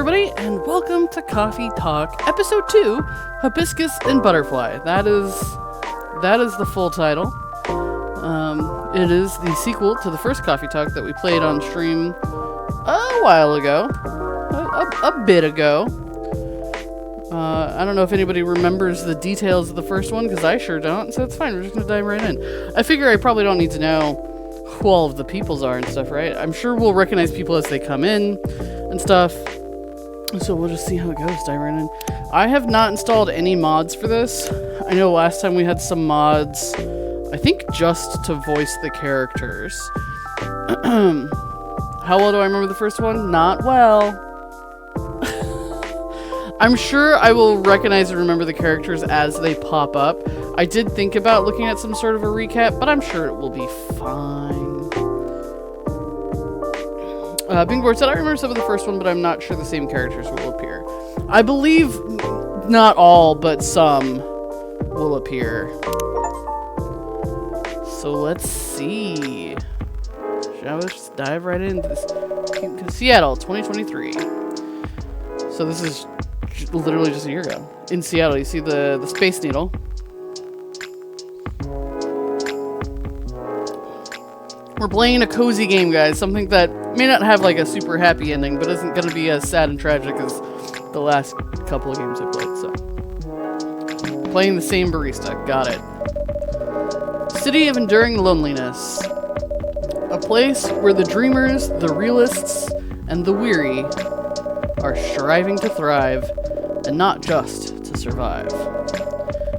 everybody, and welcome to Coffee Talk, Episode 2, Hibiscus and Butterfly. That is the full title. It is the sequel to the first Coffee Talk that we played on stream a while ago. A bit ago. I don't know if anybody remembers the details of the first one, because I sure don't, so it's fine, we're just going to dive right in. I figure I probably don't need to know who all of the peoples are and stuff, right? I'm sure we'll recognize people as they come in and stuff. So we'll just see how it goes, dive right in. I have not installed any mods for this. I know last time we had some mods, I think just to voice the characters. How well do I remember the first one? Not well. I'm sure I will recognize and remember the characters as they pop up. I did think about looking at some sort of a recap, but I'm sure it will be fine. Bingboard said, I remember some of the first one, but I'm not sure the same characters will appear. I believe not all, but some will appear. So let's see. Shall we just dive right into this? Seattle, 2023. So this is literally just a year ago. In Seattle, you see the Space Needle. We're playing a cozy game, guys. Something that may not have like a super happy ending, but isn't going to be as sad and tragic as the last couple of games I played. So, playing the same barista. Got it. City of Enduring Loneliness. A place where the dreamers, the realists, and the weary are striving to thrive, and not just to survive.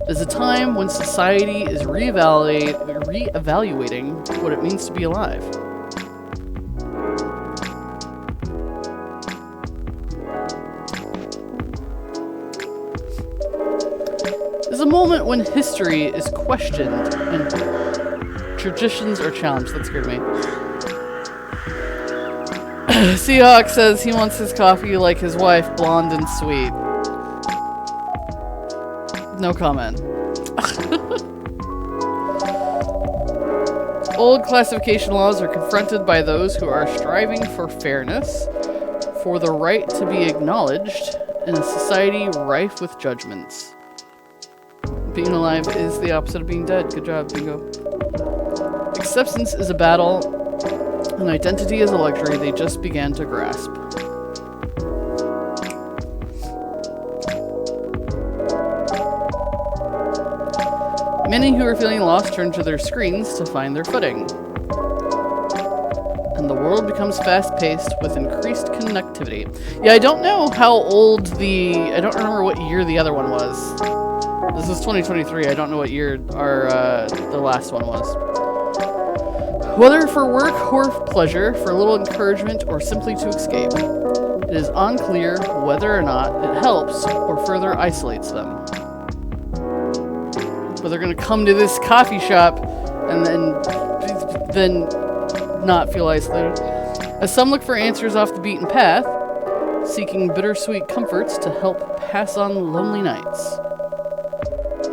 There's a time when society is reevaluating what it means to be alive. There's a moment when history is questioned and traditions are challenged. That scared me. Seahawk says he wants his coffee like his wife, blonde and sweet. No comment. Old classification laws are confronted by those who are striving for fairness, for the right to be acknowledged in a society rife with judgments. Being alive is the opposite of being dead. Good job, Bingo. Acceptance is a battle, and identity is a luxury they just began to grasp. Many who are feeling lost turn to their screens to find their footing. and the world becomes fast-paced with increased connectivity. Yeah, I don't know how old I don't remember what year the other one was. This is 2023. I don't know what year the last one was. Whether for work or pleasure, for a little encouragement, or simply to escape, it is unclear whether or not it helps or further isolates them. But they're going to come to this coffee shop and then not feel isolated. As some look for answers off the beaten path, seeking bittersweet comforts to help pass on lonely nights.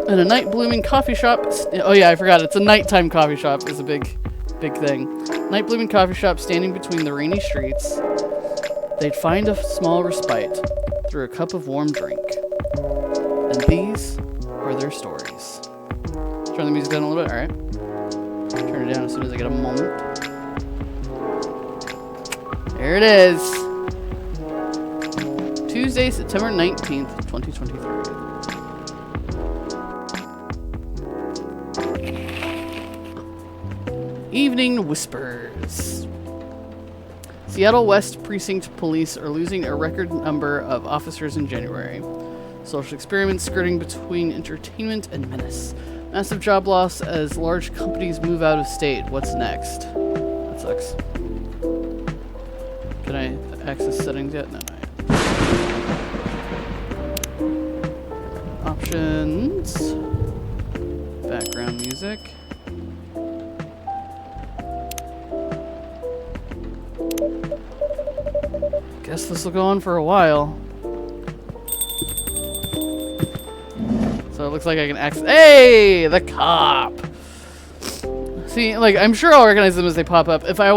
In a night-blooming coffee shop... Oh yeah, I forgot. It's a nighttime coffee shop is a big thing. Night-blooming coffee shop standing between the rainy streets. They'd find a small respite through a cup of warm drink. And these are their stories. Turn the music down a little bit. All right. Turn it down as soon as I get a moment. There it is. Tuesday, September 19th, 2023. Evening Whispers. Seattle West Precinct Police are losing a record number of officers in January. Social experiments skirting between entertainment and menace. Massive job loss as large companies move out of state. What's next? That sucks. Can I access settings yet? No, not yet. Options. Background music. Guess this will go on for a while. So it looks like I can access. Hey, the cop. See, like I'm sure I'll recognize them as they pop up. If I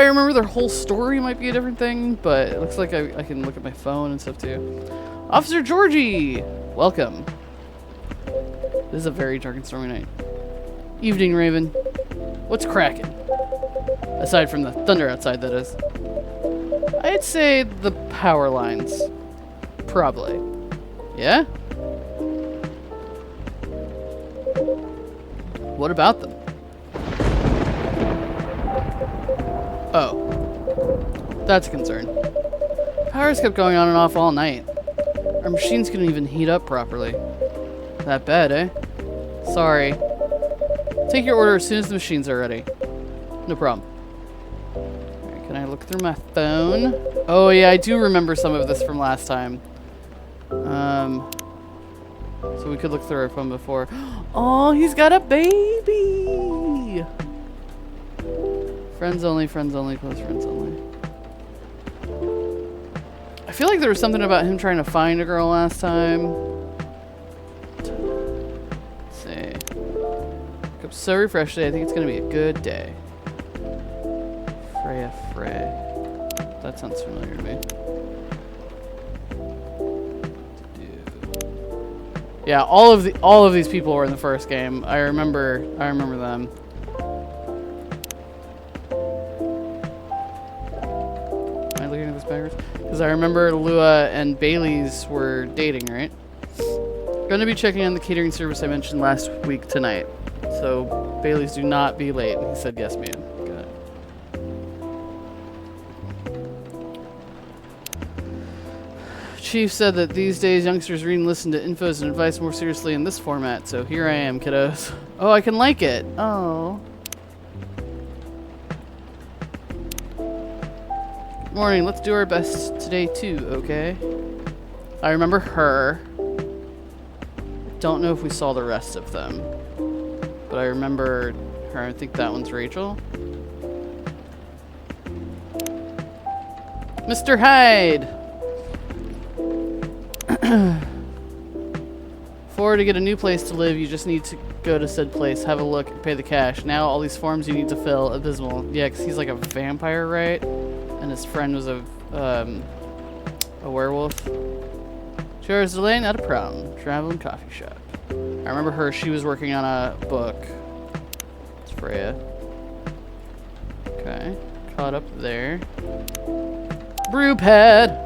remember their whole story, might be a different thing. But it looks like I can look at my phone and stuff too. Officer Georgie, welcome. This is a very dark and stormy night. Evening, Raven. What's cracking? Aside from the thunder outside, that is. I'd say the power lines. Probably. Yeah? What about them? Oh. That's a concern. Power's kept going on and off all night. Our machines couldn't even heat up properly. That bad, eh? Sorry. Take your order as soon as the machines are ready. No problem. Can I look through my phone? Oh yeah, I do remember some of this from last time. So we could look through our phone before. Oh, he's got a baby! Friends only, close friends only. I feel like there was something about him trying to find a girl last time. Let's see. Wake up so refreshed today. I think it's gonna be a good day. Freya Frey. That sounds familiar to me. Yeah, all of these people were in the first game. I remember them. Am I looking at this backwards? Because I remember Lua and Bailey's were dating, right? Going to be checking on the catering service I mentioned last week tonight. So Bailey's, do not be late. He said yes, ma'am. Got it. Chief said that these days youngsters read and listen to infos and advice more seriously in this format, so here I am, kiddos. Oh, I can like it. Oh. Good morning, let's do our best today too, okay? I remember her. Don't know if we saw the rest of them. But I remember her. I think that one's Rachel. Mr. Hyde! For to get a new place to live, you just need to go to said place, have a look, and pay the cash. Now all these forms you need to fill, abysmal. Yeah, because he's like a vampire, right? And his friend was a werewolf. 2 hours delay, not a problem. Traveling coffee shop. I remember her, she was working on a book. It's Freya. Okay, caught up there. Brew pad!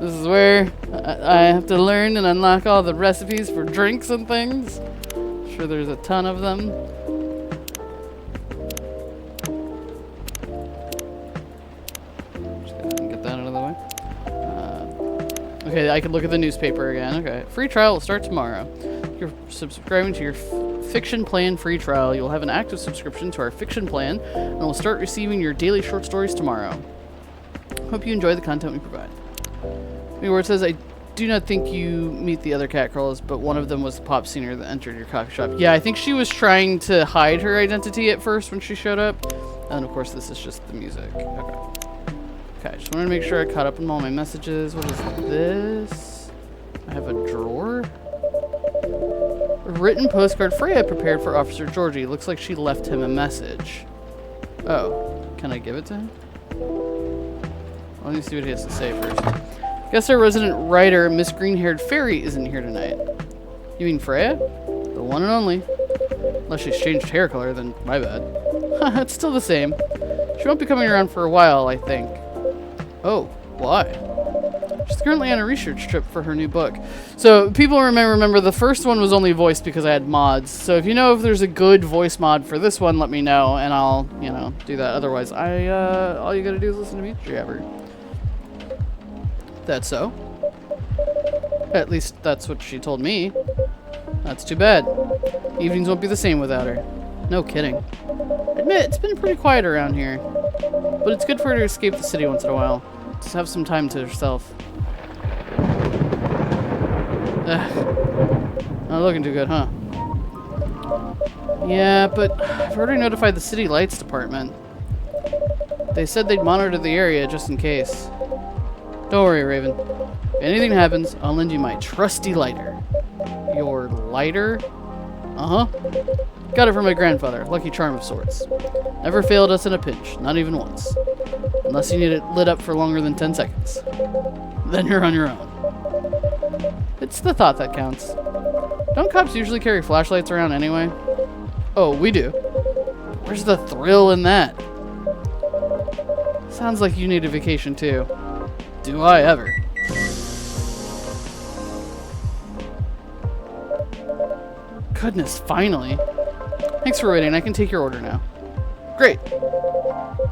This is where I have to learn and unlock all the recipes for drinks and things. I'm sure there's a ton of them. Okay, I can look at the newspaper again. Okay. Free trial will start tomorrow. If you're subscribing to your Fiction Plan free trial, you'll have an active subscription to our Fiction Plan, and will start receiving your daily short stories tomorrow. Hope you enjoy the content we provide. Where it says, I do not think you meet the other catcalls, but one of them was the pop singer that entered your coffee shop. Yeah, I think she was trying to hide her identity at first when she showed up. And of course, this is just the music. Okay, just wanted to make sure I caught up on all my messages. What is this? I have a drawer. A written postcard Freya prepared for Officer Georgie. Looks like she left him a message. Oh, can I give it to him? Let me see what he has to say first. Guess our resident writer, Miss Green-Haired Fairy, isn't here tonight. You mean Freya? The one and only. Unless she's changed hair color, then my bad. It's still the same. She won't be coming around for a while, I think. Oh, why? She's currently on a research trip for her new book. So, people remember the first one was only voiced because I had mods. So, if you know if there's a good voice mod for this one, let me know, and I'll, do that. Otherwise, all you gotta do is listen to me, Jabber. That's so. At least that's what she told me. That's too bad. Evenings won't be the same without her. No kidding. Admit, it's been pretty quiet around here. But it's good for her to escape the city once in a while. Just have some time to herself. Not looking too good, huh? Yeah, but I've already notified the city lights department. They said they'd monitor the area just in case. Don't worry, Raven. If anything happens, I'll lend you my trusty lighter. Your lighter? Uh-huh. Got it from my grandfather. Lucky charm of sorts. Never failed us in a pinch. Not even once. Unless you need it lit up for longer than 10 seconds. Then you're on your own. It's the thought that counts. Don't cops usually carry flashlights around anyway? Oh, we do. Where's the thrill in that? Sounds like you need a vacation too. Do I ever. Goodness, finally. Thanks for waiting. I can take your order now. Great.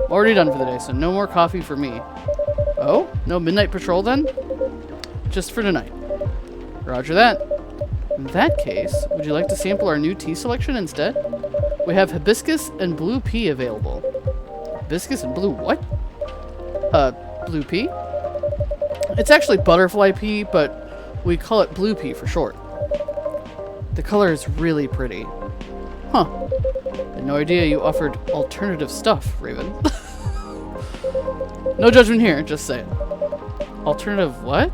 Already done for the day, so no more coffee for me. Oh? No midnight patrol then? Just for tonight. Roger that. In that case, would you like to sample our new tea selection instead? We have hibiscus and blue pea available. Hibiscus and blue what? Blue pea? It's actually butterfly pea, but we call it blue pea for short. The color is really pretty. Huh. Had no idea you offered alternative stuff, Raven. No judgment here, just say it. Alternative what?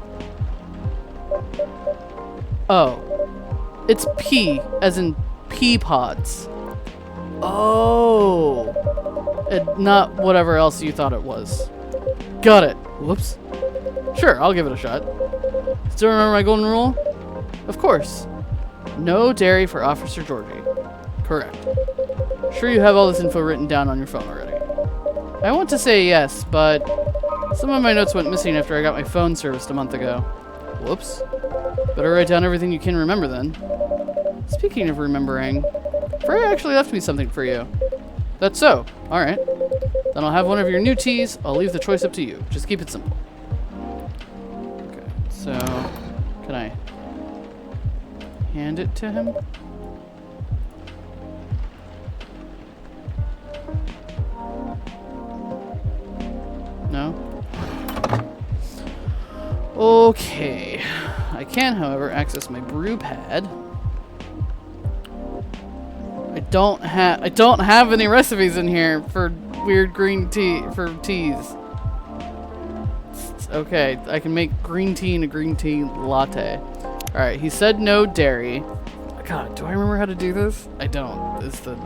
Oh. It's pea, as in pea pods. Oh. And not whatever else you thought it was. Got it. Whoops. Sure, I'll give it a shot. Still remember my golden rule? Of course. No dairy for Officer Georgie. Correct. Sure you have all this info written down on your phone already. I want to say yes, but some of my notes went missing after I got my phone serviced a month ago. Whoops. Better write down everything you can remember then. Speaking of remembering, Freya actually left me something for you. That's so. Alright. Then I'll have one of your new teas. I'll leave the choice up to you. Just keep it simple. Okay, so can I hand it to him? No? Okay. I can, however, access my brew pad. I don't have any recipes in here for weird green tea for teas. Okay, I can make green tea and a green tea latte. Alright, he said no dairy. God, do I remember how to do this? I don't. It's the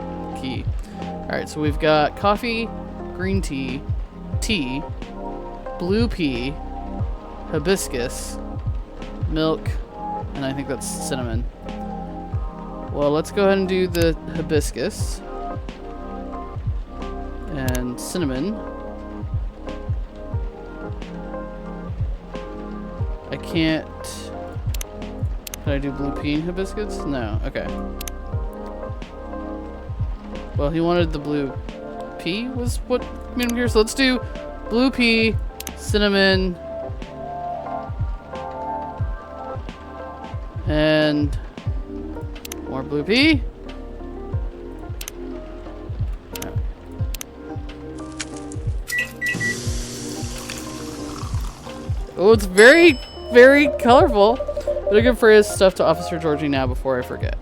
key. Alright, so we've got coffee, green tea, tea, blue pea, hibiscus, milk, and I think that's cinnamon. Well, let's go ahead and do the hibiscus and cinnamon. I can't... Can I do blue pea and hibiscus? No. Okay. Well, he wanted the blue pea was what made him here. So let's do blue pea, cinnamon, And more blue pea. Oh, it's very, very colorful. But I give for his stuff to Officer Georgie now before I forget.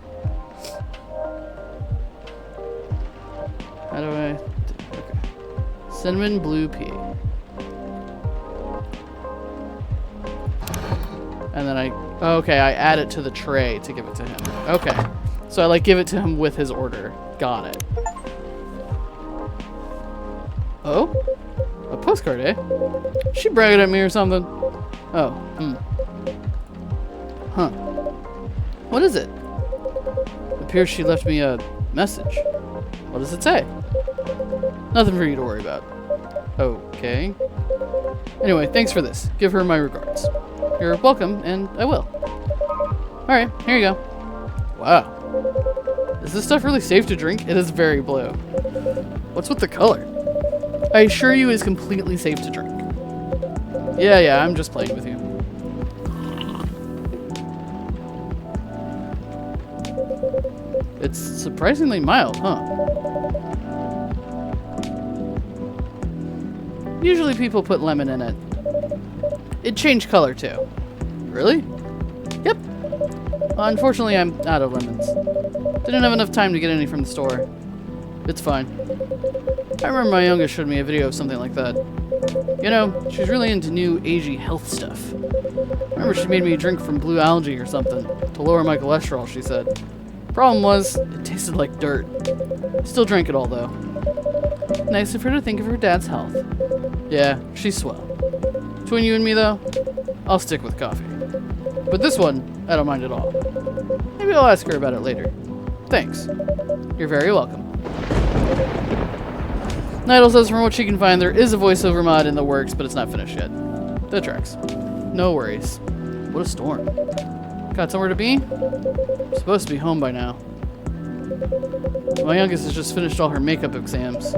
How do I... Okay. Cinnamon blue pea. And then okay, I add it to the tray to give it to him. Okay. So I like give it to him with his order. Got it. Oh? A postcard, eh? She bragging at me or something? Oh, Huh. What is it? It appears she left me a message. What does it say? Nothing for you to worry about. Okay. Anyway, thanks for this. Give her my regards. You're welcome, and I will. Alright, here you go. Wow. Is this stuff really safe to drink? It is very blue. What's with the color? I assure you it's completely safe to drink. Yeah, I'm just playing with you. It's surprisingly mild, huh? Usually people put lemon in it. It changed color too. Really? Yep. Unfortunately, I'm out of lemons. Didn't have enough time to get any from the store. It's fine. I remember my youngest showed me a video of something like that. You know, she's really into new agey health stuff. I remember she made me drink from blue algae or something to lower my cholesterol, she said. Problem was, it tasted like dirt. Still drank it all though. Nice of her to think of her dad's health. Yeah, she's swell. Between you and me though, I'll stick with coffee. But this one, I don't mind at all. Maybe I'll ask her about it later. Thanks. You're very welcome. Nidal says from what she can find, there is a voiceover mod in the works, but it's not finished yet. That tracks. No worries. What a storm. Got somewhere to be? I'm supposed to be home by now. My youngest has just finished all her makeup exams.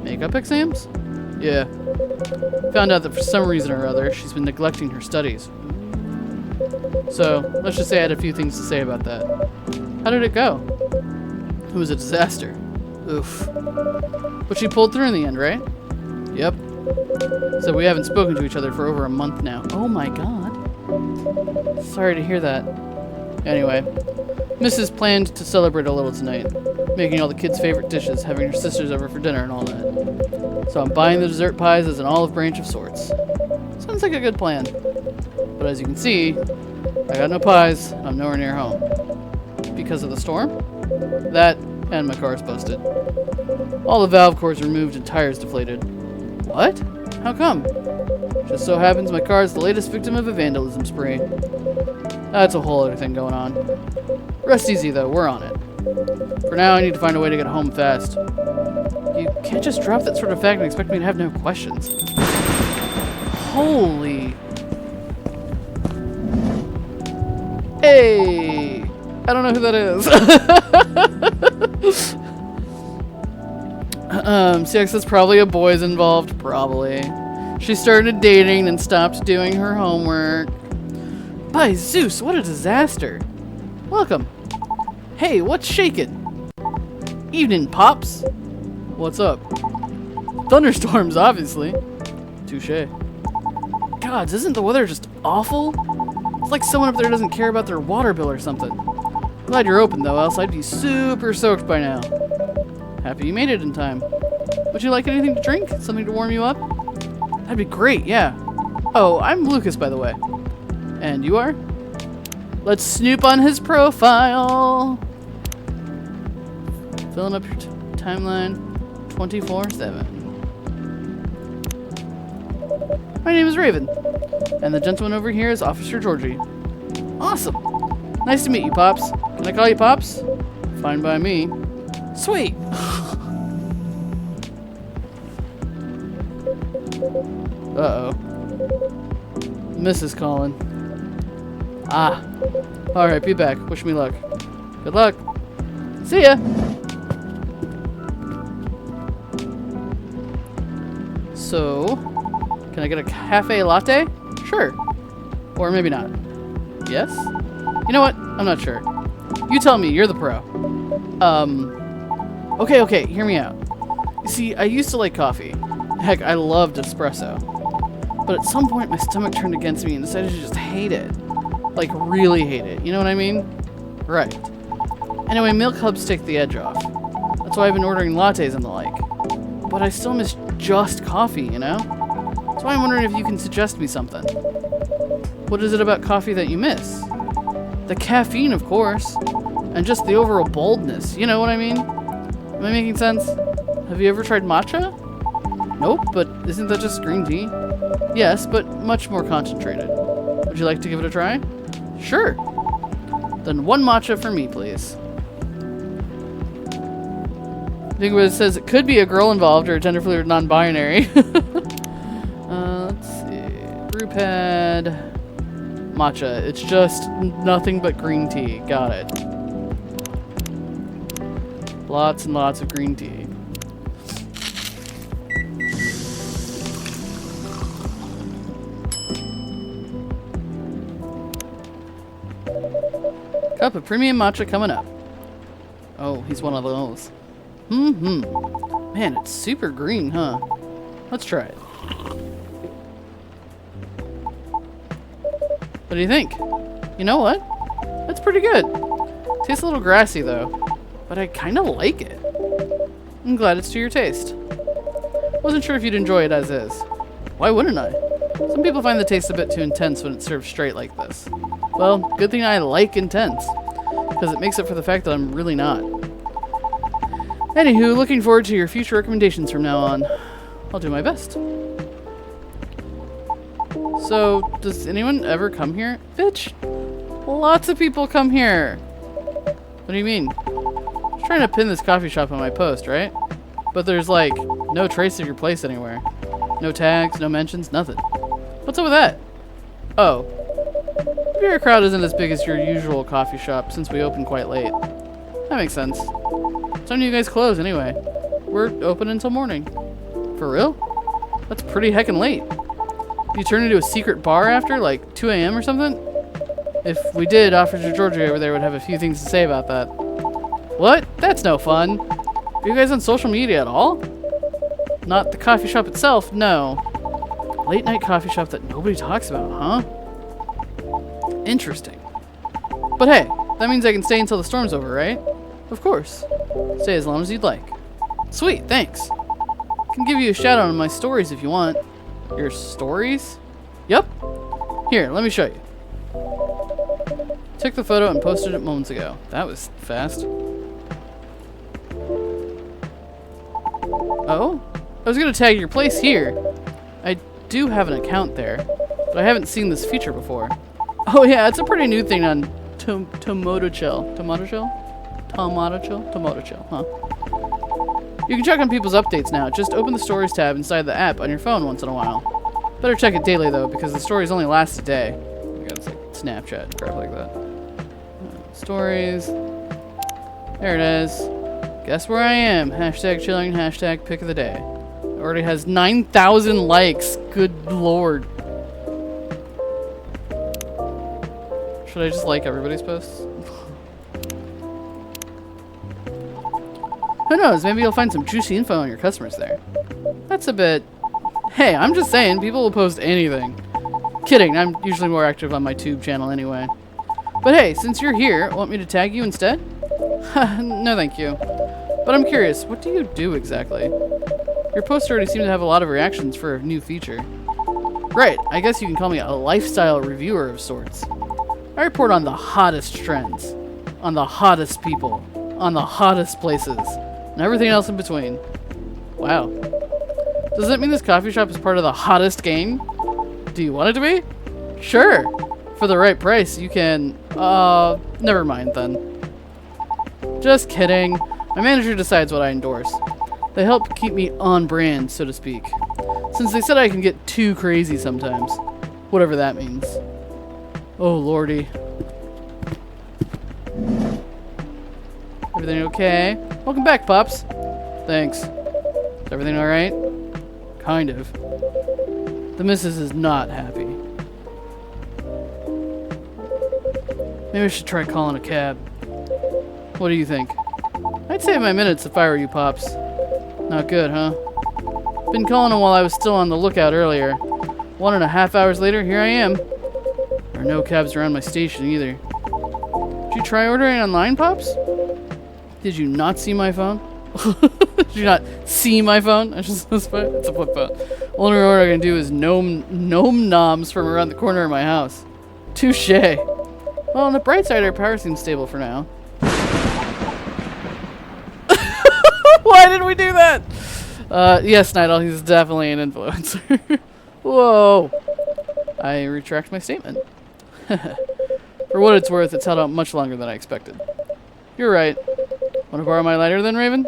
Makeup exams? Yeah. Found out that for some reason or other, she's been neglecting her studies. So, let's just say I had a few things to say about that. How did it go? It was a disaster. Oof. But she pulled through in the end, right? Yep. So we haven't spoken to each other for over a month now. Oh my god. Sorry to hear that. Anyway, Mrs. planned to celebrate a little tonight, making all the kids' favorite dishes, having her sisters over for dinner and all that. So I'm buying the dessert pies as an olive branch of sorts. Sounds like a good plan. But as you can see, I got no pies, I'm nowhere near home. Because of the storm? That, and my car's busted. All the valve cords removed and tires deflated. What? How come? Just so happens my car is the latest victim of a vandalism spree. That's a whole other thing going on. Rest easy though, we're on it. For now, I need to find a way to get home fast. You can't just drop that sort of fact and expect me to have no questions. Holy... Hey! I don't know who that is. CX, that's probably a boy's involved, probably. She started dating and stopped doing her homework. By Zeus, what a disaster. Welcome. Hey, what's shaking? Evening, Pops. What's up? Thunderstorms, obviously. Touche. Gods, isn't the weather just awful? It's like someone up there doesn't care about their water bill or something. Glad you're open, though, else I'd be super soaked by now. Happy you made it in time. Would you like anything to drink? Something to warm you up? That'd be great, yeah. Oh, I'm Lucas, by the way. And you are? Let's snoop on his profile. Filling up your timeline 24/7. My name is Raven. And the gentleman over here is Officer Georgie. Awesome. Nice to meet you, Pops. Can I call you Pops? Fine by me. Sweet. Uh-oh. Mrs. calling. Ah. Alright, be back. Wish me luck. Good luck. See ya. So, can I get a cafe latte? Sure. Or maybe not. Yes? You know what? I'm not sure. You tell me, you're the pro. Okay, hear me out. You see, I used to like coffee. Heck, I loved espresso. But at some point, my stomach turned against me and decided to just hate it. Like, really hate it. You know what I mean? Right. Anyway, milk helps take the edge off. That's why I've been ordering lattes and the like. But I still miss just coffee, you know? That's why I'm wondering if you can suggest me something. What is it about coffee that you miss? The caffeine, of course. And just the overall boldness. You know what I mean? Am I making sense? Have you ever tried matcha? Nope, but isn't that just green tea? Yes, but much more concentrated. Would you like to give it a try? Sure. Then 1 matcha for me, please. I think what it says, it could be a girl involved or a gender fluid non-binary. Let's see. Brewpad. Matcha. It's just nothing but green tea. Got it. Lots and lots of green tea. Cup of premium matcha coming up. Oh, he's one of those. Man, it's super green, huh? Let's try it. What do you think? You know what? That's pretty good. Tastes a little grassy though, but I kind of like it. I'm glad it's to your taste. Wasn't sure if you'd enjoy it as is. Why wouldn't I? Some people find the taste a bit too intense when it's served straight like this. Well, good thing I like intense, because it makes up for the fact that I'm really not. Anywho, looking forward to your future recommendations from now on. I'll do my best. So, does anyone ever come here? Bitch! Lots of people come here! What do you mean? I was trying to pin this coffee shop on my post, right? But there's like, no trace of your place anywhere. No tags, no mentions, nothing. What's up with that? Oh. Maybe our crowd isn't as big as your usual coffee shop since we opened quite late. That makes sense. What time do you guys close anyway? We're open until morning. For real? That's pretty heckin' late. You turn into a secret bar after, like 2 a.m. or something? If we did, Officer Georgie over there would have a few things to say about that. What? That's no fun. Are you guys on social media at all? Not the coffee shop itself, no. Late night coffee shop that nobody talks about, huh? Interesting. But hey, that means I can stay until the storm's over, right? Of course. Stay as long as you'd like. Sweet, thanks. I can give you a shout out on my stories if you want. Your stories? Yup. Here, let me show you. Took the photo and posted it moments ago. That was fast. Oh? I was gonna tag your place here. I do have an account there, but I haven't seen this feature before. Oh yeah, it's a pretty new thing on Tomato Chill. Tomato Chill? Tomato Chill? Tomato Chill, huh? You can check on people's updates now. Just open the Stories tab inside the app on your phone once in a while. Better check it daily though, because the stories only last a day. I guess like Snapchat, crap like that. Stories. There it is. Guess where I am. Hashtag chilling, hashtag pick of the day. It already has 9,000 likes. Good lord. Should I just like everybody's posts? Who knows? Maybe you'll find some juicy info on your customers there. That's a bit... Hey, I'm just saying, people will post anything. Kidding, I'm usually more active on my tube channel anyway. But hey, since you're here, want me to tag you instead? No thank you. But I'm curious, what do you do exactly? Your posts already seem to have a lot of reactions for a new feature. Right, I guess you can call me a lifestyle reviewer of sorts. I report on the hottest trends, on the hottest people, on the hottest places, and everything else in between. Wow. Does that mean this coffee shop is part of the hottest gang? Do you want it to be? Sure. For the right price, you can... never mind then. Just kidding. My manager decides what I endorse. They help keep me on brand, so to speak. Since they said I can get too crazy sometimes. Whatever that means. Oh, lordy. Everything okay? Welcome back, Pops. Thanks. Is everything alright? Kind of. The missus is not happy. Maybe I should try calling a cab. What do you think? I'd save my minutes if I were you, Pops. Not good, huh? Been calling him while I was still on the lookout earlier. 1.5 hours later, here I am. There are no cabs around my station either. Did you try ordering online, Pops? Did you not see my phone? Did you not see my phone? It's a flip phone. Only order I can do is gnome noms from around the corner of my house. Touche. Well, on the bright side, our power seems stable for now. Why did we do that? Yes, Nidal, he's definitely an influencer. Whoa. I retract my statement. For what it's worth, it's held out much longer than I expected. You're right. Want to borrow my lighter then, Raven?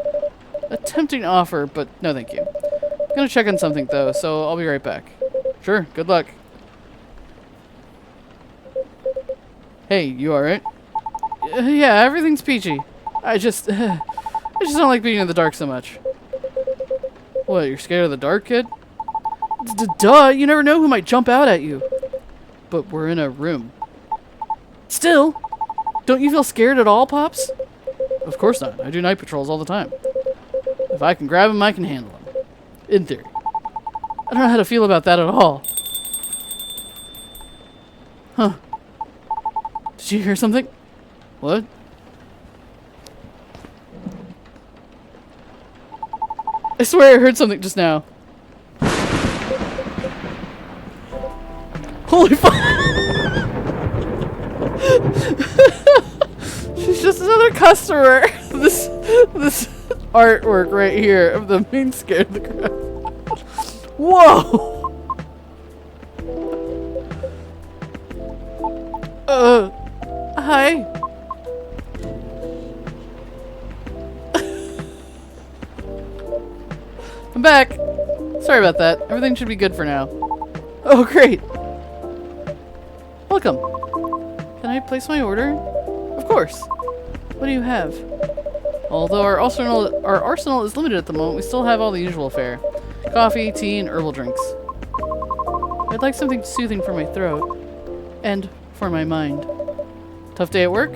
A tempting offer, but no thank you. I'm gonna check on something though, so I'll be right back. Sure, good luck. Hey, you alright? Yeah, everything's peachy. I just don't like being in the dark so much. What, you're scared of the dark, kid? Duh, you never know who might jump out at you. But we're in a room. Still, don't you feel scared at all, Pops? Of course not. I do night patrols all the time. If I can grab him, I can handle him. In theory. I don't know how to feel about that at all. Huh. Did you hear something? What? I swear I heard something just now. Holy fuck! She's just another customer. This artwork right here of the main scared the crap. Whoa! Hi. I'm back. Sorry about that. Everything should be good for now. Oh, great. Welcome. Can I place my order? Of course. What do you have? Although our arsenal is limited at the moment, we still have all the usual fare. Coffee, tea, and herbal drinks. I'd like something soothing for my throat. And for my mind. Tough day at work?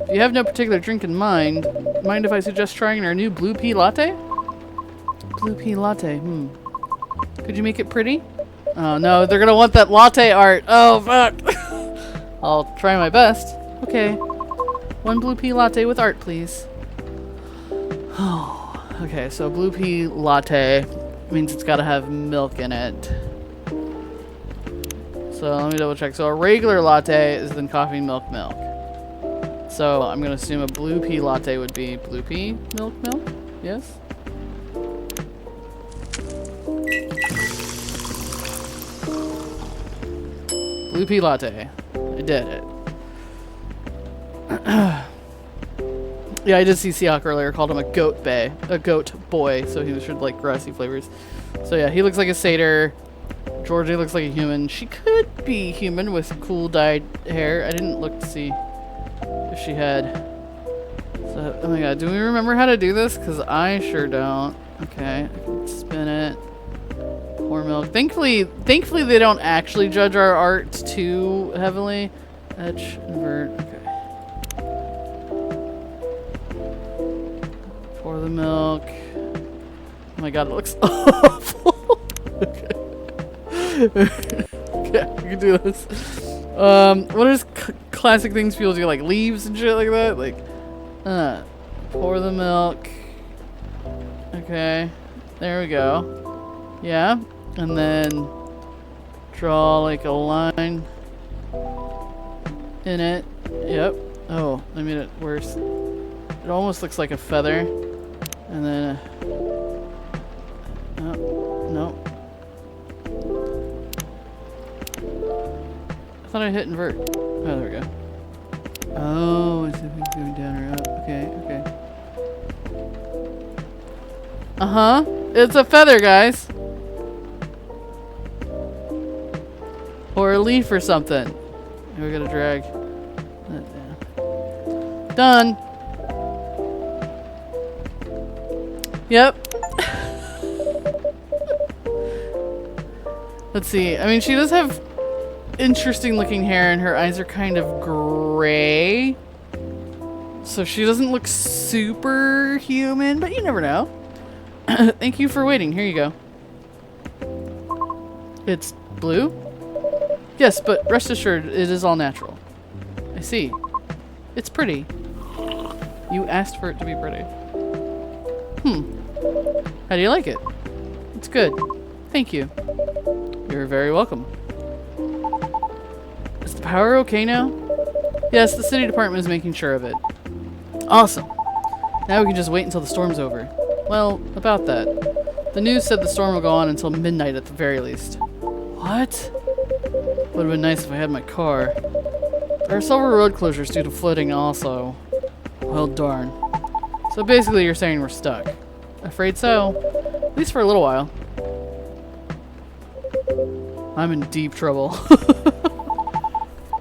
If you have no particular drink in mind if I suggest trying our new blue pea latte? Blue pea latte, Could you make it pretty? Oh no, they're gonna want that latte art. Oh fuck. I'll try my best. Okay. 1 blue pea latte with art, please. Oh, okay, so blue pea latte means it's gotta have milk in it. So let me double check. So a regular latte is then coffee, milk. So I'm gonna assume a blue pea latte would be blue pea, milk? Yes? Blue pea latte. I did it. Yeah, I did see Seahawk earlier, called him a goat boy, so he should like grassy flavors. So yeah, he looks like a satyr. Georgie looks like a human. She could be human with cool dyed hair. I didn't look to see if she had. So, oh my god, do we remember how to do this? Because I sure don't. Okay, I can spin it. Pour milk. Thankfully they don't actually judge our art too heavily. Etch, invert. Okay. Pour the milk. Oh my god, it looks awful. Okay. Okay, we can do this. What is classic things people do? Like leaves and shit like that? Like, pour the milk. Okay. There we go. Yeah. And then draw like a line in it. Yep. Oh, I made it worse. It almost looks like a feather. And then, no. I thought I hit invert. Oh, there we go. Oh, I see if it's going down or up. Okay. Uh-huh. It's a feather, guys. Or a leaf or something. Here we gotta drag that down. Done. Yep. Let's see. I mean, she does have interesting looking hair and her eyes are kind of gray. So she doesn't look super human, but you never know. Thank you for waiting. Here you go. It's blue? Yes, but rest assured, it is all natural. I see. It's pretty. You asked for it to be pretty. How do you like it? It's good. Thank you. You're very welcome. Is the power okay now? Yes, the city department is making sure of it. Awesome. Now we can just wait until the storm's over. Well, about that. The news said the storm will go on until midnight at the very least. What? Would have been nice if I had my car. There are several road closures due to flooding also. Well, darn. So basically you're saying we're stuck. Afraid so. At least for a little while. I'm in deep trouble.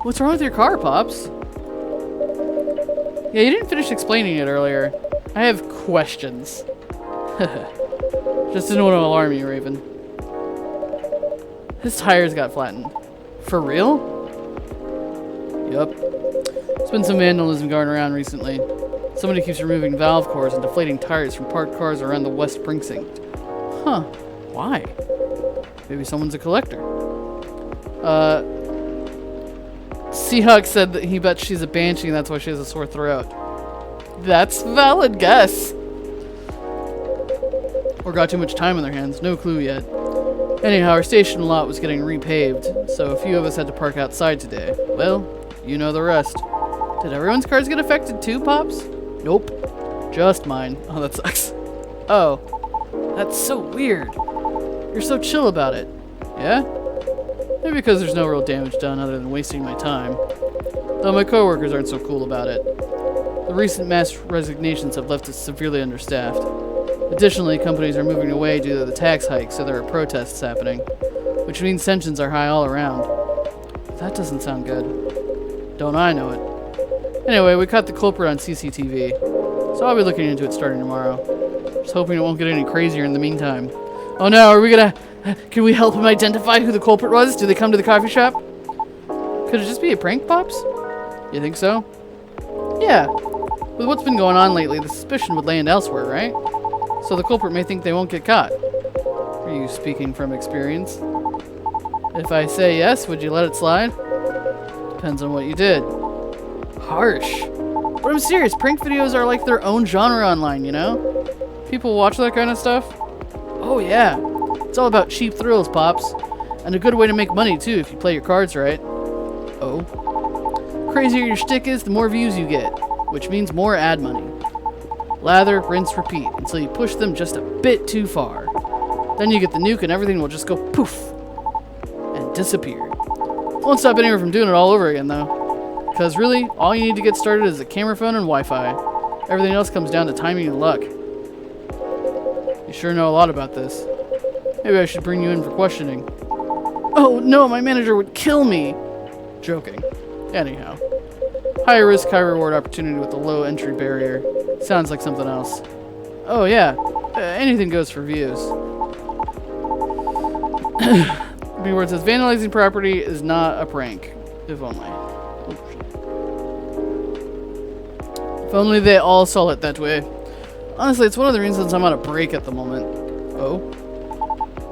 What's wrong with your car, Pops? Yeah, you didn't finish explaining it earlier. I have questions. Just didn't want to alarm you, Raven. His tires got flattened. For real? Yup. There's been some vandalism going around recently. Somebody keeps removing valve cores and deflating tires from parked cars around the West Precinct. Huh. Why? Maybe someone's a collector. Seahawk said that he bets she's a banshee and that's why she has a sore throat. That's a valid guess. Or got too much time on their hands. No clue yet. Anyhow, our station lot was getting repaved, so a few of us had to park outside today. Well, you know the rest. Did everyone's cars get affected too, Pops? Nope. Just mine. Oh, that sucks. Oh. That's so weird. You're so chill about it. Yeah? Maybe because there's no real damage done other than wasting my time. Though my coworkers aren't so cool about it. The recent mass resignations have left us severely understaffed. Additionally, companies are moving away due to the tax hike, so there are protests happening. Which means tensions are high all around. That doesn't sound good. Don't I know it. Anyway, we caught the culprit on CCTV. So I'll be looking into it starting tomorrow. Just hoping it won't get any crazier in the meantime. Oh no, are we gonna... Can we help him identify who the culprit was? Do they come to the coffee shop? Could it just be a prank, Pops? You think so? Yeah. With what's been going on lately, the suspicion would land elsewhere, right? So the culprit may think they won't get caught. Are you speaking from experience? If I say yes, would you let it slide? Depends on what you did. Harsh. But I'm serious, prank videos are like their own genre online, you know? People watch that kind of stuff? Oh yeah. It's all about cheap thrills, Pops. And a good way to make money, too, if you play your cards right. Oh. Crazier your shtick is, the more views you get. Which means more ad money. Lather, rinse, repeat, until you push them just a bit too far. Then you get the nuke and everything will just go poof. And disappear. Won't stop anyone from doing it all over again, though. Because really, all you need to get started is a camera phone and Wi-Fi. Everything else comes down to timing and luck. You sure know a lot about this. Maybe I should bring you in for questioning. Oh no, my manager would kill me! Joking. Anyhow. High risk, high reward opportunity with a low entry barrier. Sounds like something else. Oh yeah, anything goes for views. Where it says vandalizing property is not a prank. If only. If only they all saw it that way. Honestly, it's one of the reasons I'm on a break at the moment. Oh?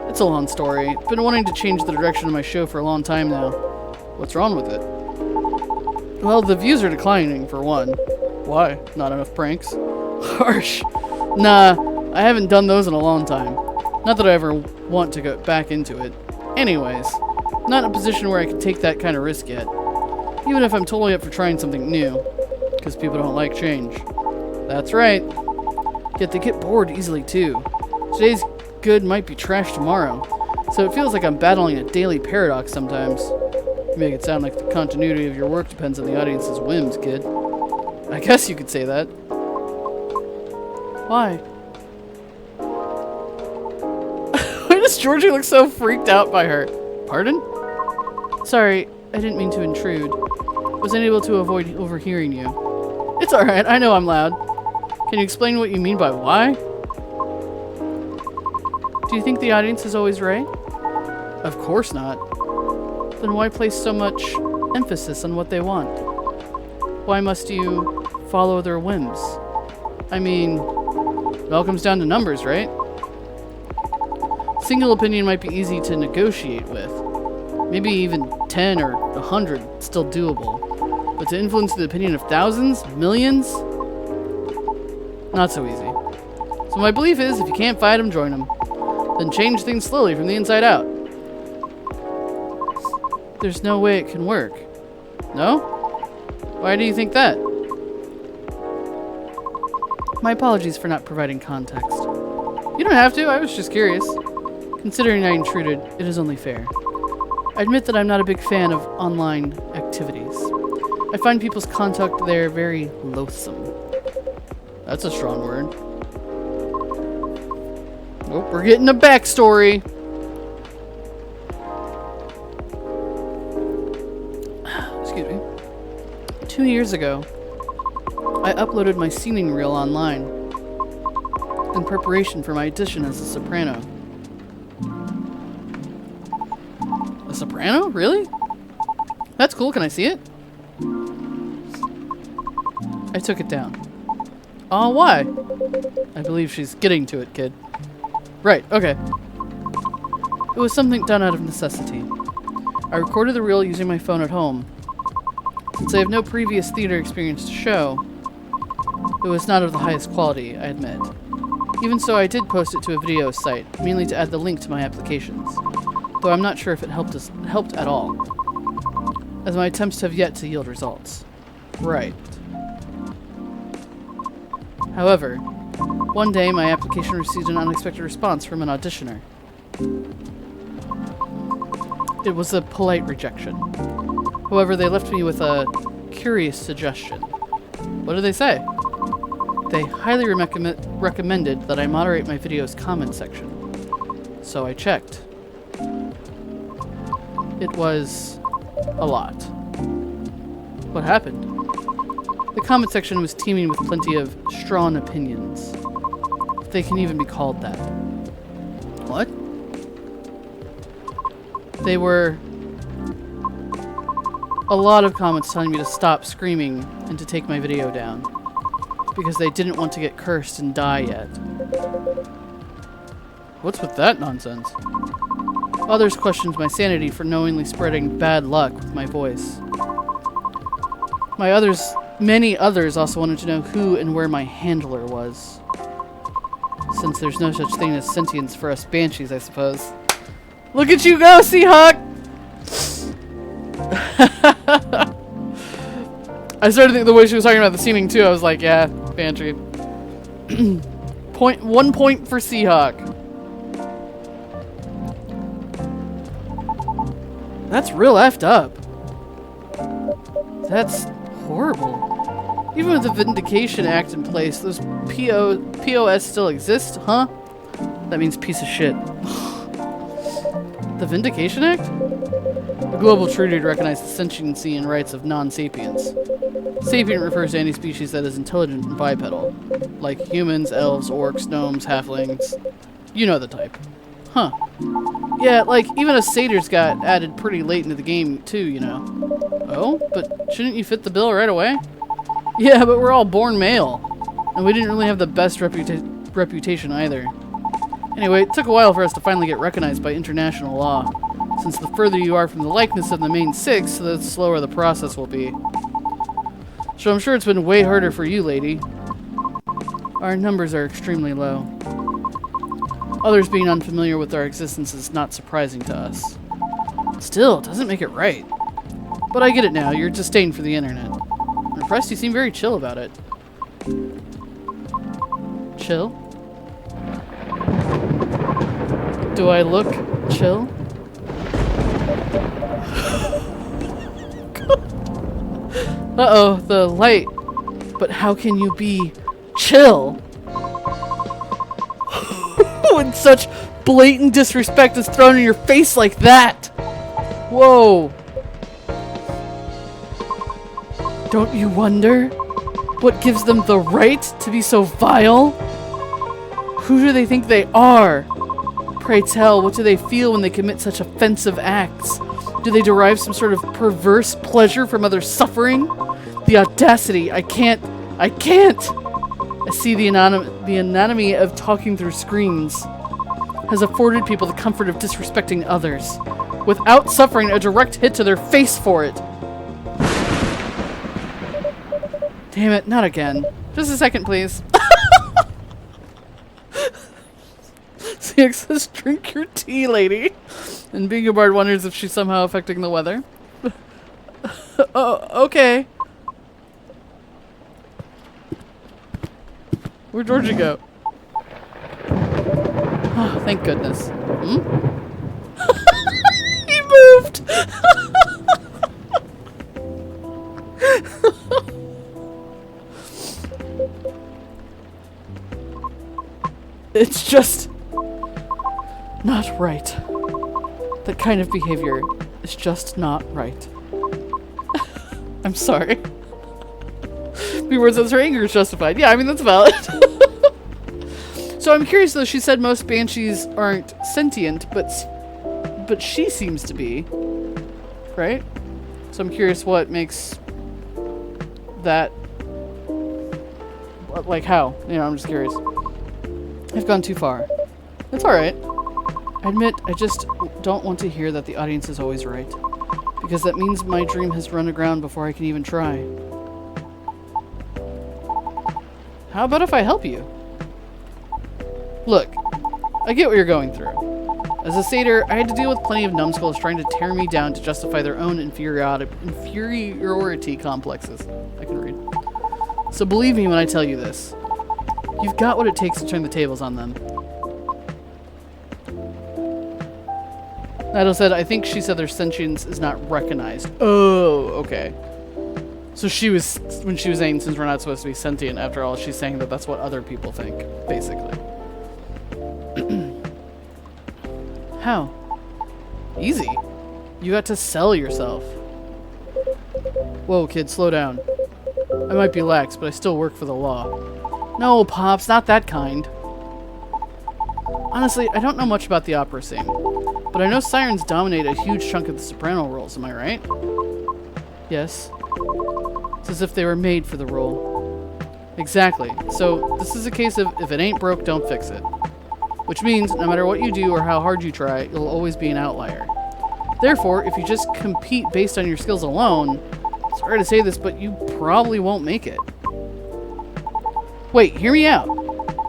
It's a long story. I've been wanting to change the direction of my show for a long time now. What's wrong with it? Well, the views are declining, for one. Why? Not enough pranks? Harsh. Nah, I haven't done those in a long time. Not that I ever want to go back into it. Anyways, not in a position where I can take that kind of risk yet. Even if I'm totally up for trying something new. Because people don't like change. That's right. Yet they get bored easily too. Today's good might be trash tomorrow. So it feels like I'm battling a daily paradox sometimes. You make it sound like the continuity of your work depends on the audience's whims, kid. I guess you could say that. Why? Why does Georgie look so freaked out by her? Pardon? Sorry, I didn't mean to intrude. Wasn't able to avoid overhearing you. It's alright, I know I'm loud. Can you explain what you mean by why? Do you think the audience is always right? Of course not. Then why place so much emphasis on what they want? Why must you follow their whims? I mean, it all comes down to numbers, right? Single opinion might be easy to negotiate with. Maybe even 10 or 100 still doable. But to influence the opinion of thousands, millions? Not so easy. So my belief is, if you can't fight them, join them. Then change things slowly from the inside out. There's no way it can work. No? Why do you think that? My apologies for not providing context. You don't have to, I was just curious. Considering I intruded, it is only fair. I admit that I'm not a big fan of online activities. I find people's contact there very loathsome. That's a strong word. Oh, we're getting a backstory. Excuse me. 2 years ago, I uploaded my singing reel online in preparation for my audition as a soprano. A soprano? Really? That's cool. Can I see it? I took it down. Oh, why? I believe she's getting to it, kid. Right, okay. It was something done out of necessity. I recorded the reel using my phone at home. Since I have no previous theater experience to show, it was not of the highest quality, I admit. Even so, I did post it to a video site, mainly to add the link to my applications, though I'm not sure if it helped at all, as my attempts have yet to yield results. Right. However, one day my application received an unexpected response from an auditioner. It was a polite rejection. However, they left me with a curious suggestion. What did they say? They highly recommended that I moderate my video's comment section. So I checked. It was a lot. What happened? The comment section was teeming with plenty of strong opinions. If they can even be called that. What? They were a lot of comments telling me to stop screaming and to take my video down, because they didn't want to get cursed and die yet. What's with that nonsense? Others questioned my sanity for knowingly spreading bad luck with my voice. Many others also wanted to know who and where my handler was. Since there's no such thing as sentience for us banshees, I suppose. Look at you go, Seahawk! I started to think the way she was talking about the singing too, I was like, yeah, banshee. 1 point for Seahawk. That's real effed up. That's horrible. Even with the Vindication Act in place, those POS still exist, huh? That means piece of shit. The Vindication Act? A global treaty to recognize the sentiency and rights of non-sapients. Sapient refers to any species that is intelligent and bipedal, like humans, elves, orcs, gnomes, halflings. You know the type. Huh. Yeah, like, even a satyrs got added pretty late into the game, too, you know. Oh? But shouldn't you fit the bill right away? Yeah, but we're all born male. And we didn't really have the best reputation either. Anyway, it took a while for us to finally get recognized by international law, since the further you are from the likeness of the main six, the slower the process will be. So I'm sure it's been way harder for you, lady. Our numbers are extremely low. Others being unfamiliar with our existence is not surprising to us. Still, it doesn't make it right. But I get it now, your disdain for the internet. I'm impressed you seem very chill about it. Chill? Do I look chill? Uh-oh, the light. But how can you be chill? When such blatant disrespect is thrown in your face like that? Whoa. Don't you wonder what gives them the right to be so vile? Who do they think they are? Pray tell, what do they feel when they commit such offensive acts? Do they derive some sort of perverse pleasure from other suffering? The audacity. I can't. I see the anatomy of talking through screens has afforded people the comfort of disrespecting others without suffering a direct hit to their face for it. Damn it, not again. Just a second, please. CX says, drink your tea, lady. And Bingo Bard wonders if she's somehow affecting the weather. Oh, okay. Where'd Georgie go? Oh, thank goodness. Hmm? He moved! It's just not right. That kind of behavior is just not right. I'm sorry. B-Word says her anger is justified. Yeah, I mean, that's valid. So I'm curious, though. She said most banshees aren't sentient, but she seems to be. Right? So I'm curious what makes that... Like, how? You know, I'm just curious. I've gone too far. It's alright. I admit, I just don't want to hear that the audience is always right. Because that means my dream has run aground before I can even try. How about if I help you? Look, I get what you're going through. As a satyr, I had to deal with plenty of numbskulls trying to tear me down to justify their own inferiority complexes. I can read. So believe me when I tell you this. You've got what it takes to turn the tables on them. Nidal said, I think she said their sentience is not recognized. Oh, okay. So she was, when she was saying, since we're not supposed to be sentient after all, she's saying that that's what other people think, basically. How? Easy. You got to sell yourself. Whoa, kid, slow down. I might be lax, but I still work for the law. No, Pops, not that kind. Honestly, I don't know much about the opera scene, but I know sirens dominate a huge chunk of the soprano roles, am I right? Yes. It's as if they were made for the role. Exactly. So, this is a case of if it ain't broke, don't fix it. Which means, no matter what you do or how hard you try, you'll always be an outlier. Therefore, if you just compete based on your skills alone, sorry to say this, but you probably won't make it. Wait, hear me out.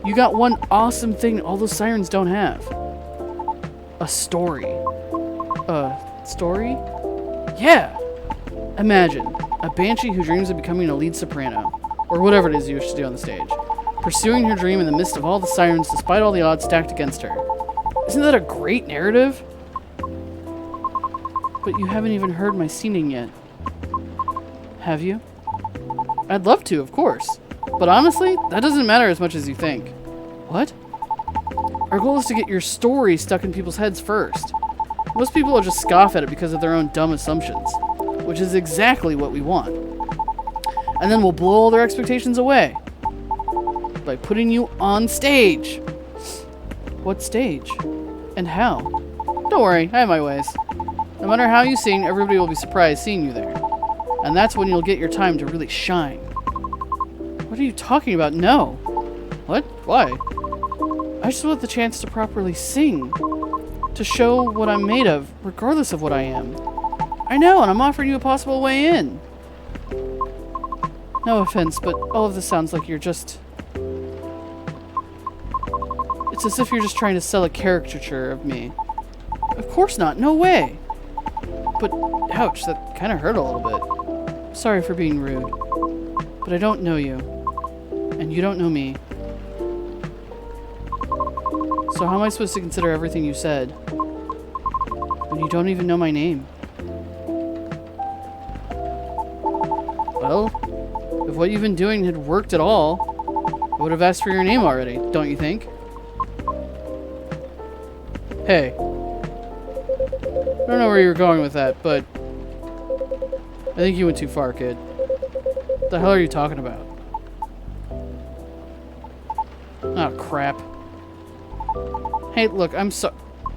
You got one awesome thing all those sirens don't have. A story. A story? Yeah! Imagine, a banshee who dreams of becoming a lead soprano, or whatever it is you wish to do on the stage, pursuing her dream in the midst of all the sirens despite all the odds stacked against her. Isn't that a great narrative? But you haven't even heard my singing yet. Have you? I'd love to, of course. But honestly, that doesn't matter as much as you think. What? Our goal is to get your story stuck in people's heads first. Most people will just scoff at it because of their own dumb assumptions, which is exactly what we want. And then we'll blow all their expectations away by putting you on stage. What stage? And how? Don't worry, I have my ways. No matter how you sing, everybody will be surprised seeing you there. And that's when you'll get your time to really shine. What are you talking about? No. What? Why? I just want the chance to properly sing. To show what I'm made of, regardless of what I am. I know, and I'm offering you a possible way in. No offense, but all of this sounds like you're just... It's as if you're just trying to sell a caricature of me. Of course not, no way! But, ouch, that kind of hurt a little bit. Sorry for being rude. But I don't know you. And you don't know me. So how am I supposed to consider everything you said when you don't even know my name? Well, if what you've been doing had worked at all, I would have asked for your name already, don't you think? Hey. I don't know where you were going with that, but I think you went too far, kid. What the hell are you talking about? Oh, crap. Hey, look, I'm so...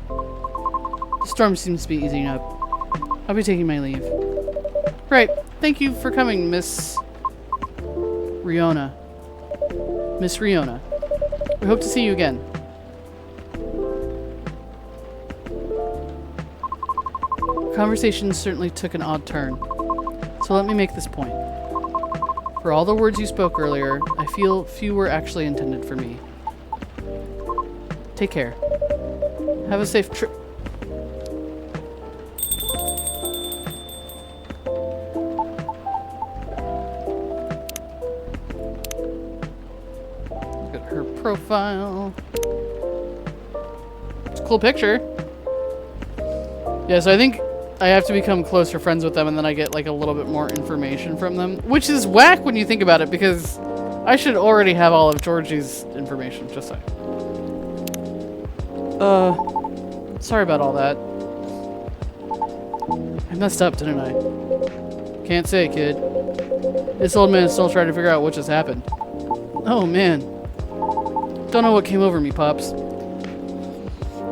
The storm seems to be easing up. I'll be taking my leave. Right. Thank you for coming, Miss Riona. Miss Riona. We hope to see you again. Conversation certainly took an odd turn. So let me make this point. For all the words you spoke earlier, I feel few were actually intended for me. Take care. Have a safe trip. Look at her profile. It's a cool picture. Yeah, so I think I have to become closer friends with them and then I get like a little bit more information from them. Which is whack when you think about it because I should already have all of Georgie's information, just saying. Sorry about all that. I messed up, didn't I? Can't say, kid. This old man is still trying to figure out what just happened. Oh, man. Don't know what came over me, Pops.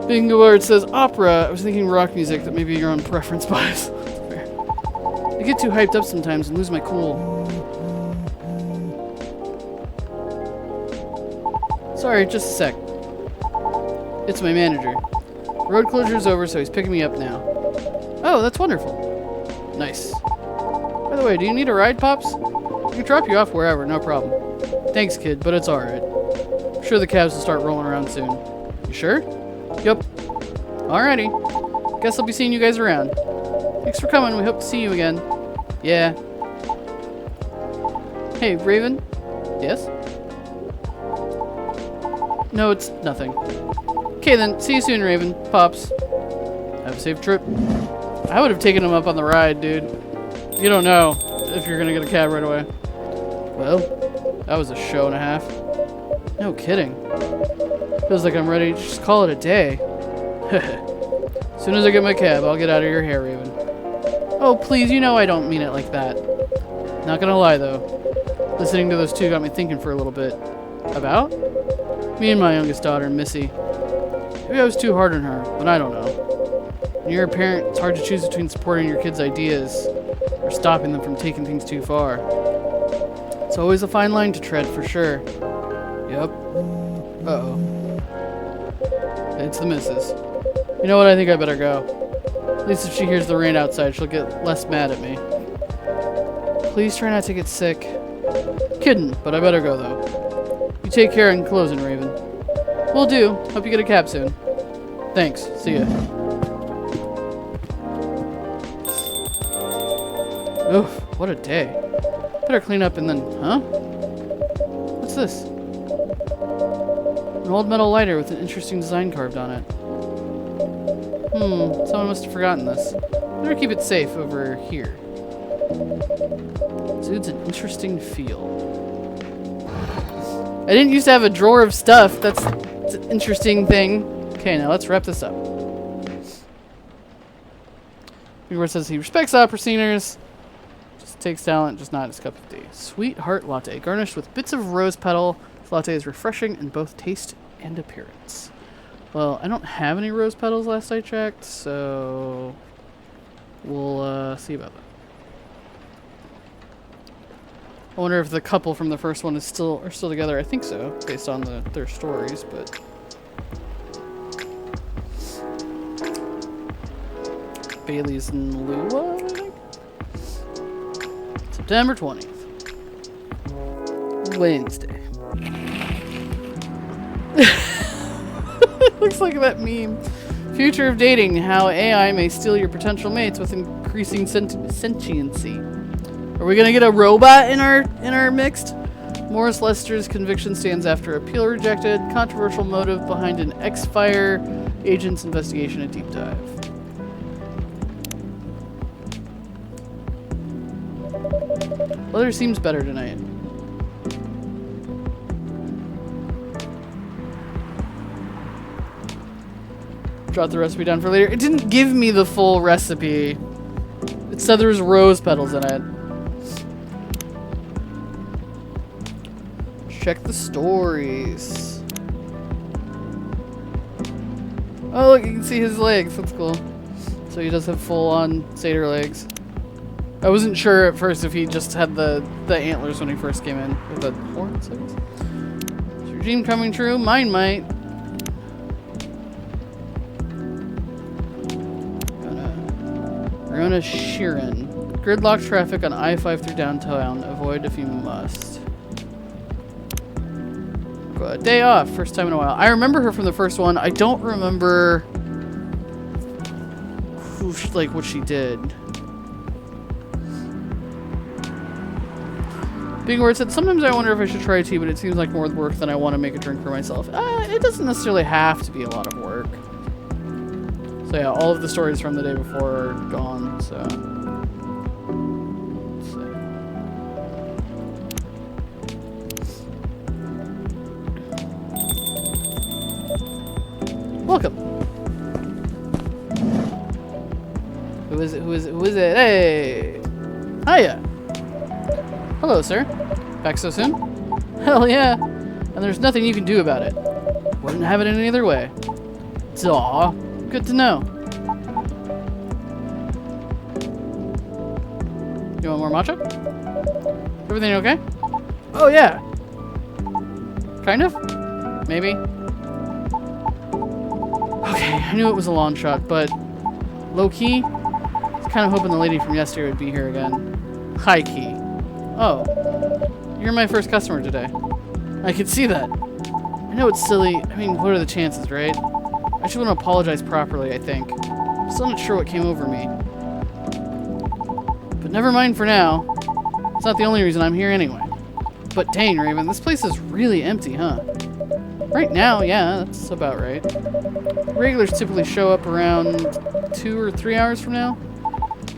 Being where it says opera, I was thinking rock music that maybe your own preference bias. I get too hyped up sometimes and lose my cool. Sorry, just a sec. It's my manager. Road closure's over, so he's picking me up now. Oh, that's wonderful. Nice. By the way, do you need a ride, Pops? I can drop you off wherever, no problem. Thanks, kid, but it's alright. I'm sure the cabs will start rolling around soon. You sure? Yep. Alrighty. Guess I'll be seeing you guys around. Thanks for coming. We hope to see you again. Yeah. Hey, Raven? Yes? No, it's nothing. Okay then, see you soon, Raven. Pops. Have a safe trip. I would have taken him up on the ride, dude. You don't know if you're gonna get a cab right away. Well, that was a show and a half. No kidding. Feels like I'm ready to just call it a day. As soon as I get my cab, I'll get out of your hair, Raven. Oh, please, you know I don't mean it like that. Not gonna lie, though. Listening to those two got me thinking for a little bit. About? Me and my youngest daughter, Missy. Maybe I was too hard on her, but I don't know. When you're a parent, it's hard to choose between supporting your kids' ideas or stopping them from taking things too far. It's always a fine line to tread, for sure. Yep. Uh-oh. It's the missus. You know what? I think I better go. At least if she hears the rain outside, she'll get less mad at me. Please try not to get sick. Kidding, but I better go, though. You take care in closing, Raven. Will do. Hope you get a cab soon. Thanks. See ya. Oof, what a day. Better clean up and then... Huh? What's this? An old metal lighter with an interesting design carved on it. Someone must have forgotten this. Better keep it safe over here. Exudes an interesting feel. I didn't used to have a drawer of stuff. That's an interesting thing. Okay, now let's wrap this up. Where it says he respects opera singers. Just takes talent, just not his cup of tea. Sweetheart latte, garnished with bits of rose petal. This latte is refreshing in both taste and appearance. Well, I don't have any rose petals last I checked, so we'll see about that. I wonder if the couple from the first one are still together. I think so, based on their stories, but Bailey's and Lua, I think? September 20th. Wednesday. Looks like that meme. Future of dating, how AI may steal your potential mates with increasing sentiency. Are we gonna get a robot in our mixed? Morris Lester's conviction stands after appeal rejected. Controversial motive behind an X-Fire agent's investigation, a deep dive. Weather seems better tonight. Jot the recipe down for later. It didn't give me the full recipe. It said there was rose petals in it. Check the stories. Oh, look, you can see his legs. That's cool. So he does have full-on satyr legs. I wasn't sure at first if he just had the antlers when he first came in. With the horns, I guess. Is your dream coming true? Mine might. Rona Sheeran. Gridlock traffic on I-5 through downtown. Avoid if you must. Day off. First time in a while. I remember her from the first one. I don't remember who what she did. Big Word said, sometimes I wonder if I should try tea, but it seems like more work than I want to make a drink for myself. It doesn't necessarily have to be a lot of work. So yeah, all of the stories from the day before are gone, so... Let's see. Welcome. Who is it? Who is it? Who is it? Hey! Hiya! Hello, sir. Back so soon? Hell yeah! And there's nothing you can do about it. Wouldn't have it any other way. Aw, good to know. You want more matcha? Everything okay? Oh yeah! Kind of? Maybe? Okay, I knew it was a long shot, but low-key, I was kind of hoping the lady from yesterday would be here again. High-key. Oh, you're my first customer today. I can see that. I know it's silly. I mean, what are the chances, right? I should want to apologize properly, I think. I'm still not sure what came over me. But never mind for now. It's not the only reason I'm here anyway. But dang, Raven, this place is really empty, huh? Right now, yeah, that's about right. Regulars typically show up around 2 or 3 hours from now.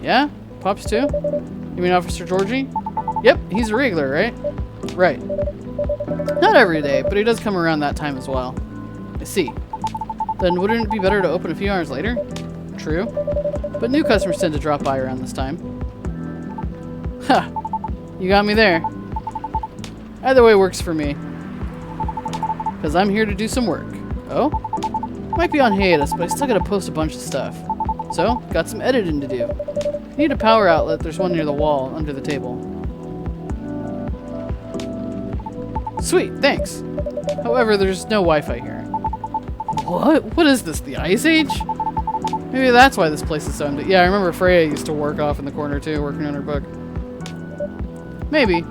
Yeah? Pops too? You mean Officer Georgie? Yep, he's a regular, right? Right. Not every day, but he does come around that time as well. I see. Then wouldn't it be better to open a few hours later? True. But new customers tend to drop by around this time. Ha! You got me there. Either way works for me. Because I'm here to do some work. Oh? Might be on hiatus, but I still gotta post a bunch of stuff. So, got some editing to do. If you need a power outlet, there's one near the wall, under the table. Sweet, thanks. However, there's no Wi-Fi here. What? What is this, the Ice Age? Maybe that's why this place is so empty. Yeah, I remember Freya used to work off in the corner too, working on her book. Maybe.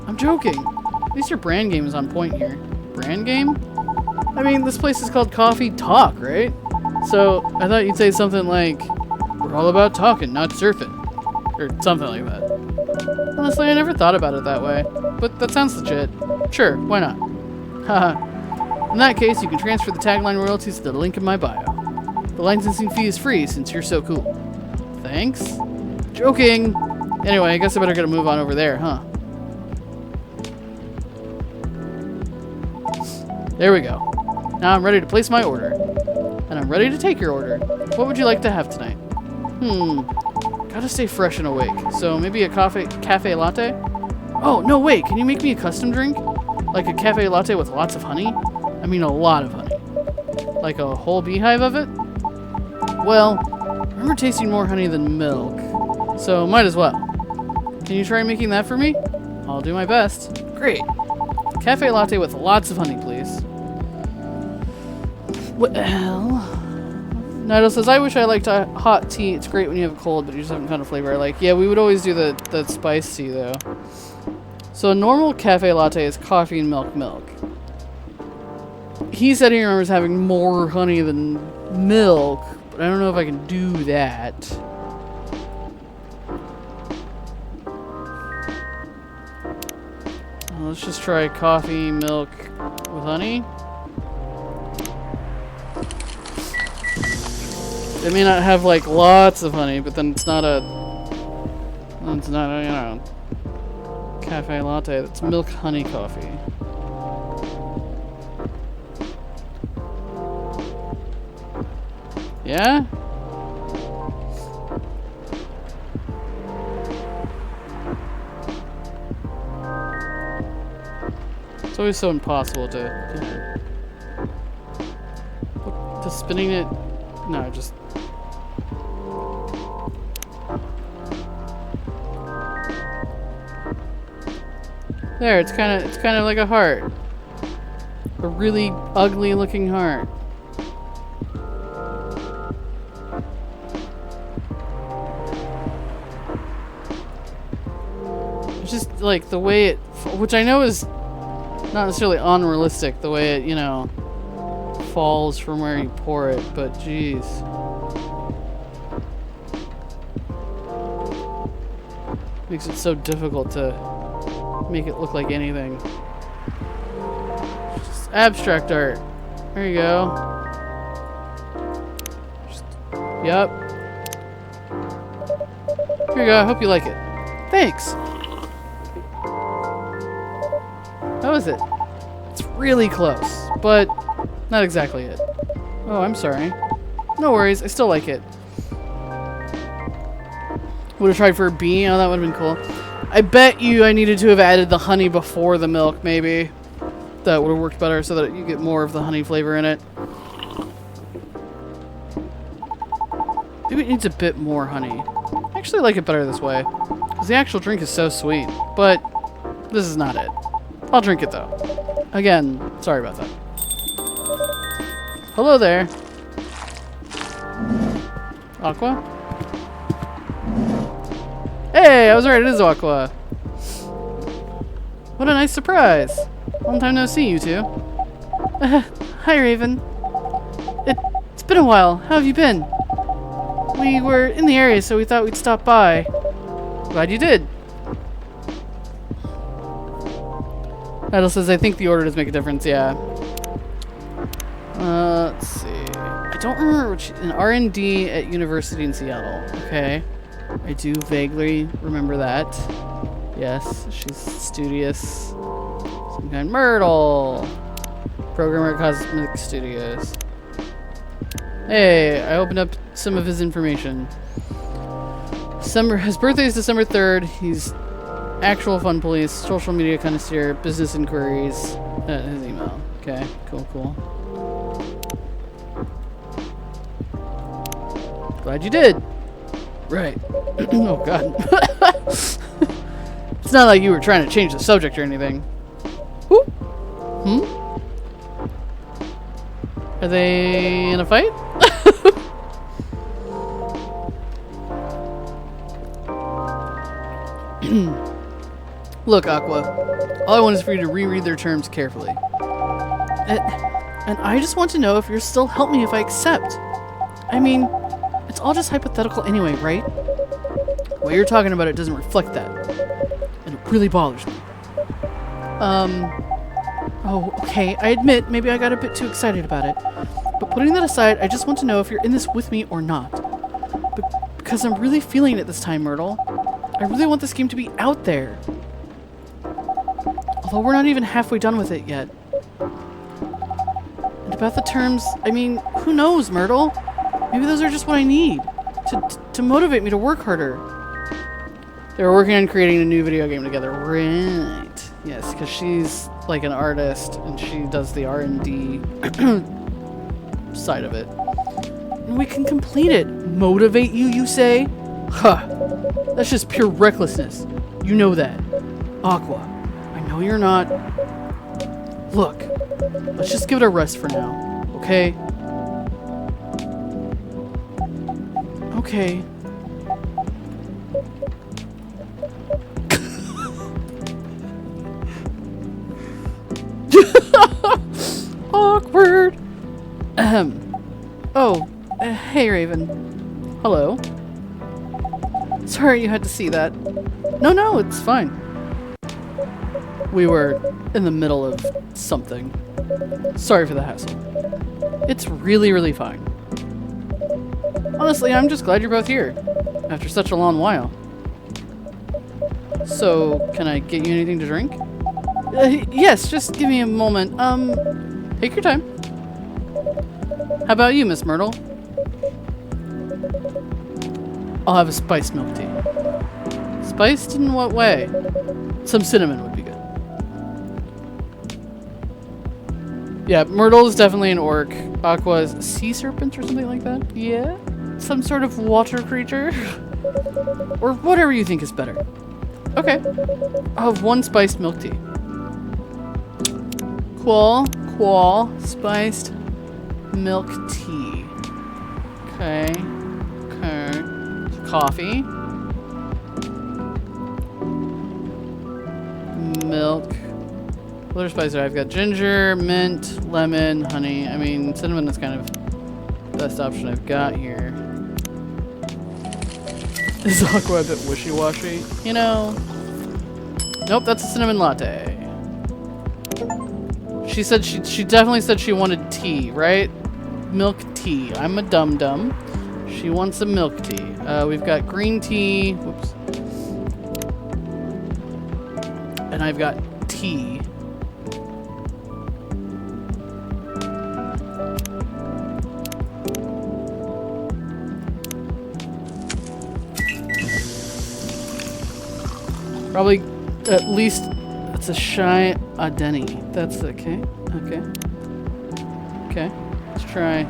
I'm joking. At least your brand game is on point here. Brand game? I mean, this place is called Coffee Talk, right? So, I thought you'd say something like, we're all about talking, not surfing. Or something like that. Honestly, I never thought about it that way. But that sounds legit. Sure, why not? Haha. In that case, you can transfer the tagline royalties to the link in my bio. The licensing fee is free since you're so cool. Thanks? Joking! Anyway, I guess I better get a move on over there, huh? There we go. Now I'm ready to place my order. And I'm ready to take your order. What would you like to have tonight? Gotta stay fresh and awake. So maybe a cafe latte? Oh, no, wait. Can you make me a custom drink? Like a cafe latte with lots of honey? I mean a lot of honey. Like a whole beehive of it? Well, I remember tasting more honey than milk. So might as well. Can you try making that for me? I'll do my best. Great. Cafe latte with lots of honey, please. Well... Naito says, I wish I liked hot tea. It's great when you have a cold, but you just haven't found a flavor I like. Yeah, we would always do the spice tea, though. So a normal cafe latte is coffee and milk. He said he remembers having more honey than milk, but I don't know if I can do that. Let's just try coffee, milk with honey. It may not have like lots of honey, but then it's not a, you know, cafe latte. It's milk honey coffee. Yeah? It's always so impossible to spinning it. No, just There, it's kind of like a heart. A really ugly looking heart. It's just like the way it, which I know is not necessarily unrealistic, the way it, you know, falls from where you pour it, but geez. Makes it so difficult to make it look like anything. Just abstract art. There you go. Yep. Here you go. I hope you like it. Thanks. How is it? It's really close, but not exactly it. Oh, I'm sorry. No worries. I still like it. Would have tried for a B. Oh, that would have been cool. I bet you I needed to have added the honey before the milk, maybe. That would have worked better so that you get more of the honey flavor in it. Maybe it needs a bit more honey. I actually like it better this way. Because the actual drink is so sweet. But this is not it. I'll drink it though. Again, sorry about that. Hello there. Aqua? Hey, I was right, it is Aqua. What a nice surprise. Long time no see, you two. Hi, Raven. It's been a while. How have you been? We were in the area, so we thought we'd stop by. Glad you did. Idle says, I think the order does make a difference, yeah. Let's see. I don't remember which, an R&D at University in Seattle. Okay. I do vaguely remember that. Yes, she's studious. Some kind. Myrtle! Programmer at Cosmic Studios. Hey, I opened up some of his information. His birthday is December 3rd. He's actual fun police, social media connoisseur, business inquiries. His email. Okay, cool. Glad you did. Right. Oh god. It's not like you were trying to change the subject or anything. Who? Are they in a fight? Look, Aqua. All I want is for you to reread their terms carefully. And I just want to know if you'll still help me if I accept. I mean, it's all just hypothetical anyway, right? The way you're talking about it doesn't reflect that. And it really bothers me. Oh, okay. I admit, maybe I got a bit too excited about it. But putting that aside, I just want to know if you're in this with me or not. Because I'm really feeling it this time, Myrtle. I really want this game to be out there. Although we're not even halfway done with it yet. And about the terms, I mean, who knows, Myrtle? Maybe those are just what I need to motivate me to work harder. They were working on creating a new video game together. Right. Yes, because she's like an artist and she does the R&D side of it. And we can complete it. Motivate you, you say? Huh. That's just pure recklessness. You know that. Aqua, I know you're not. Look, let's just give it a rest for now, okay? Okay. Awkward. Oh, hey Raven. Hello. Sorry you had to see that. No, it's fine. We were in the middle of something. Sorry for the hassle. It's really, really fine. Honestly, I'm just glad you're both here. After such a long while. So, can I get you anything to drink? Yes, just give me a moment. Take your time. How about you, Miss Myrtle? I'll have a spiced milk tea. Spiced in what way? Some cinnamon would be good. Yeah, Myrtle is definitely an orc. Aqua is a sea serpent or something like that. Yeah? Some sort of water creature? Or whatever you think is better. Okay. I'll have 1 spiced milk tea. Cool. Spiced milk tea. Okay. Coffee. Milk. What other spices do I have? I've got ginger, mint, lemon, honey. I mean, cinnamon is kind of the best option I've got here. Is aqua a bit wishy-washy? You know. Nope, that's a cinnamon latte. She said she definitely said she wanted tea, right? Milk tea. I'm a dum-dum. She wants a milk tea. We've got green tea. Whoops. And I've got tea. Probably at least it's a shy Adeni. That's okay. Okay. Let's try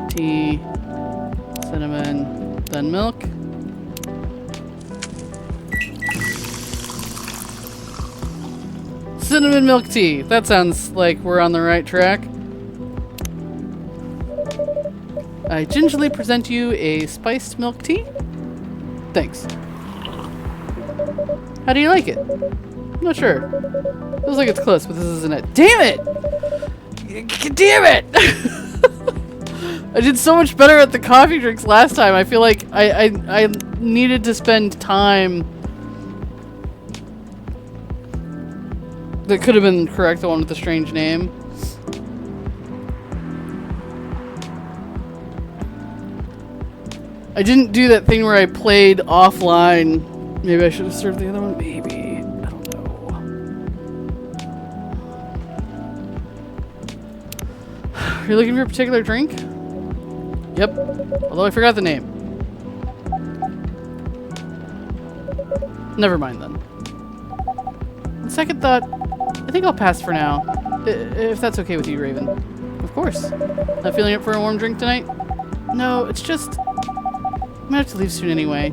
tea, cinnamon, then milk. Cinnamon milk tea. That sounds like we're on the right track. I gingerly present you a spiced milk tea. Thanks. How do you like it? I'm not sure. Feels like it's close, but this isn't it. Damn it! Damn it! I did so much better at the coffee drinks last time. I feel like I needed to spend time. That could have been correct, the one with the strange name. I didn't do that thing where I played offline. Maybe I should have served the other one. Maybe. I don't know. Are you looking for a particular drink? Yep. Although I forgot the name. Never mind then. On second thought, I think I'll pass for now. If that's okay with you, Raven. Of course. Not feeling up for a warm drink tonight? No, it's just... I'm gonna have to leave soon anyway.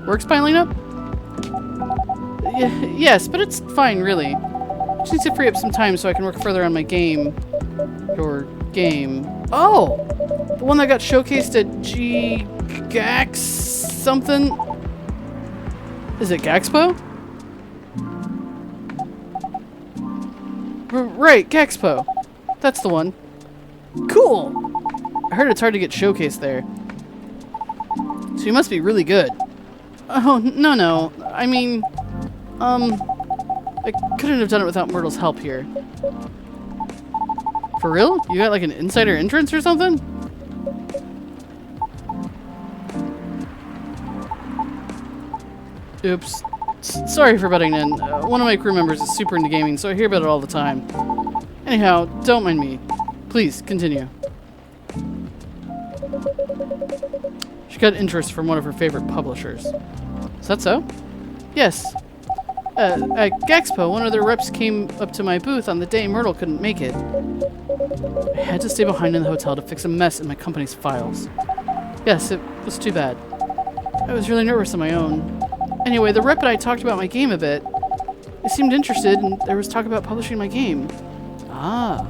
Work's piling up? Yes, but it's fine, really. Just need to free up some time so I can work further on my game. Your game. Oh! The one that got showcased at Gax something? Is it Gaxpo? Right, Gaxpo. That's the one. Cool! I heard it's hard to get showcased there. So you must be really good. Oh, no. I mean, I couldn't have done it without Myrtle's help here. For real? You got like an insider entrance or something? Oops. Sorry for butting in. One of my crew members is super into gaming, so I hear about it all the time. Anyhow, don't mind me. Please, continue. She got interest from one of her favorite publishers. Is that so? Yes. At Gaxpo, one of their reps came up to my booth on the day Myrtle couldn't make it. I had to stay behind in the hotel to fix a mess in my company's files. Yes, it was too bad. I was really nervous on my own. Anyway, the rep and I talked about my game a bit. They seemed interested, and there was talk about publishing my game. Ah.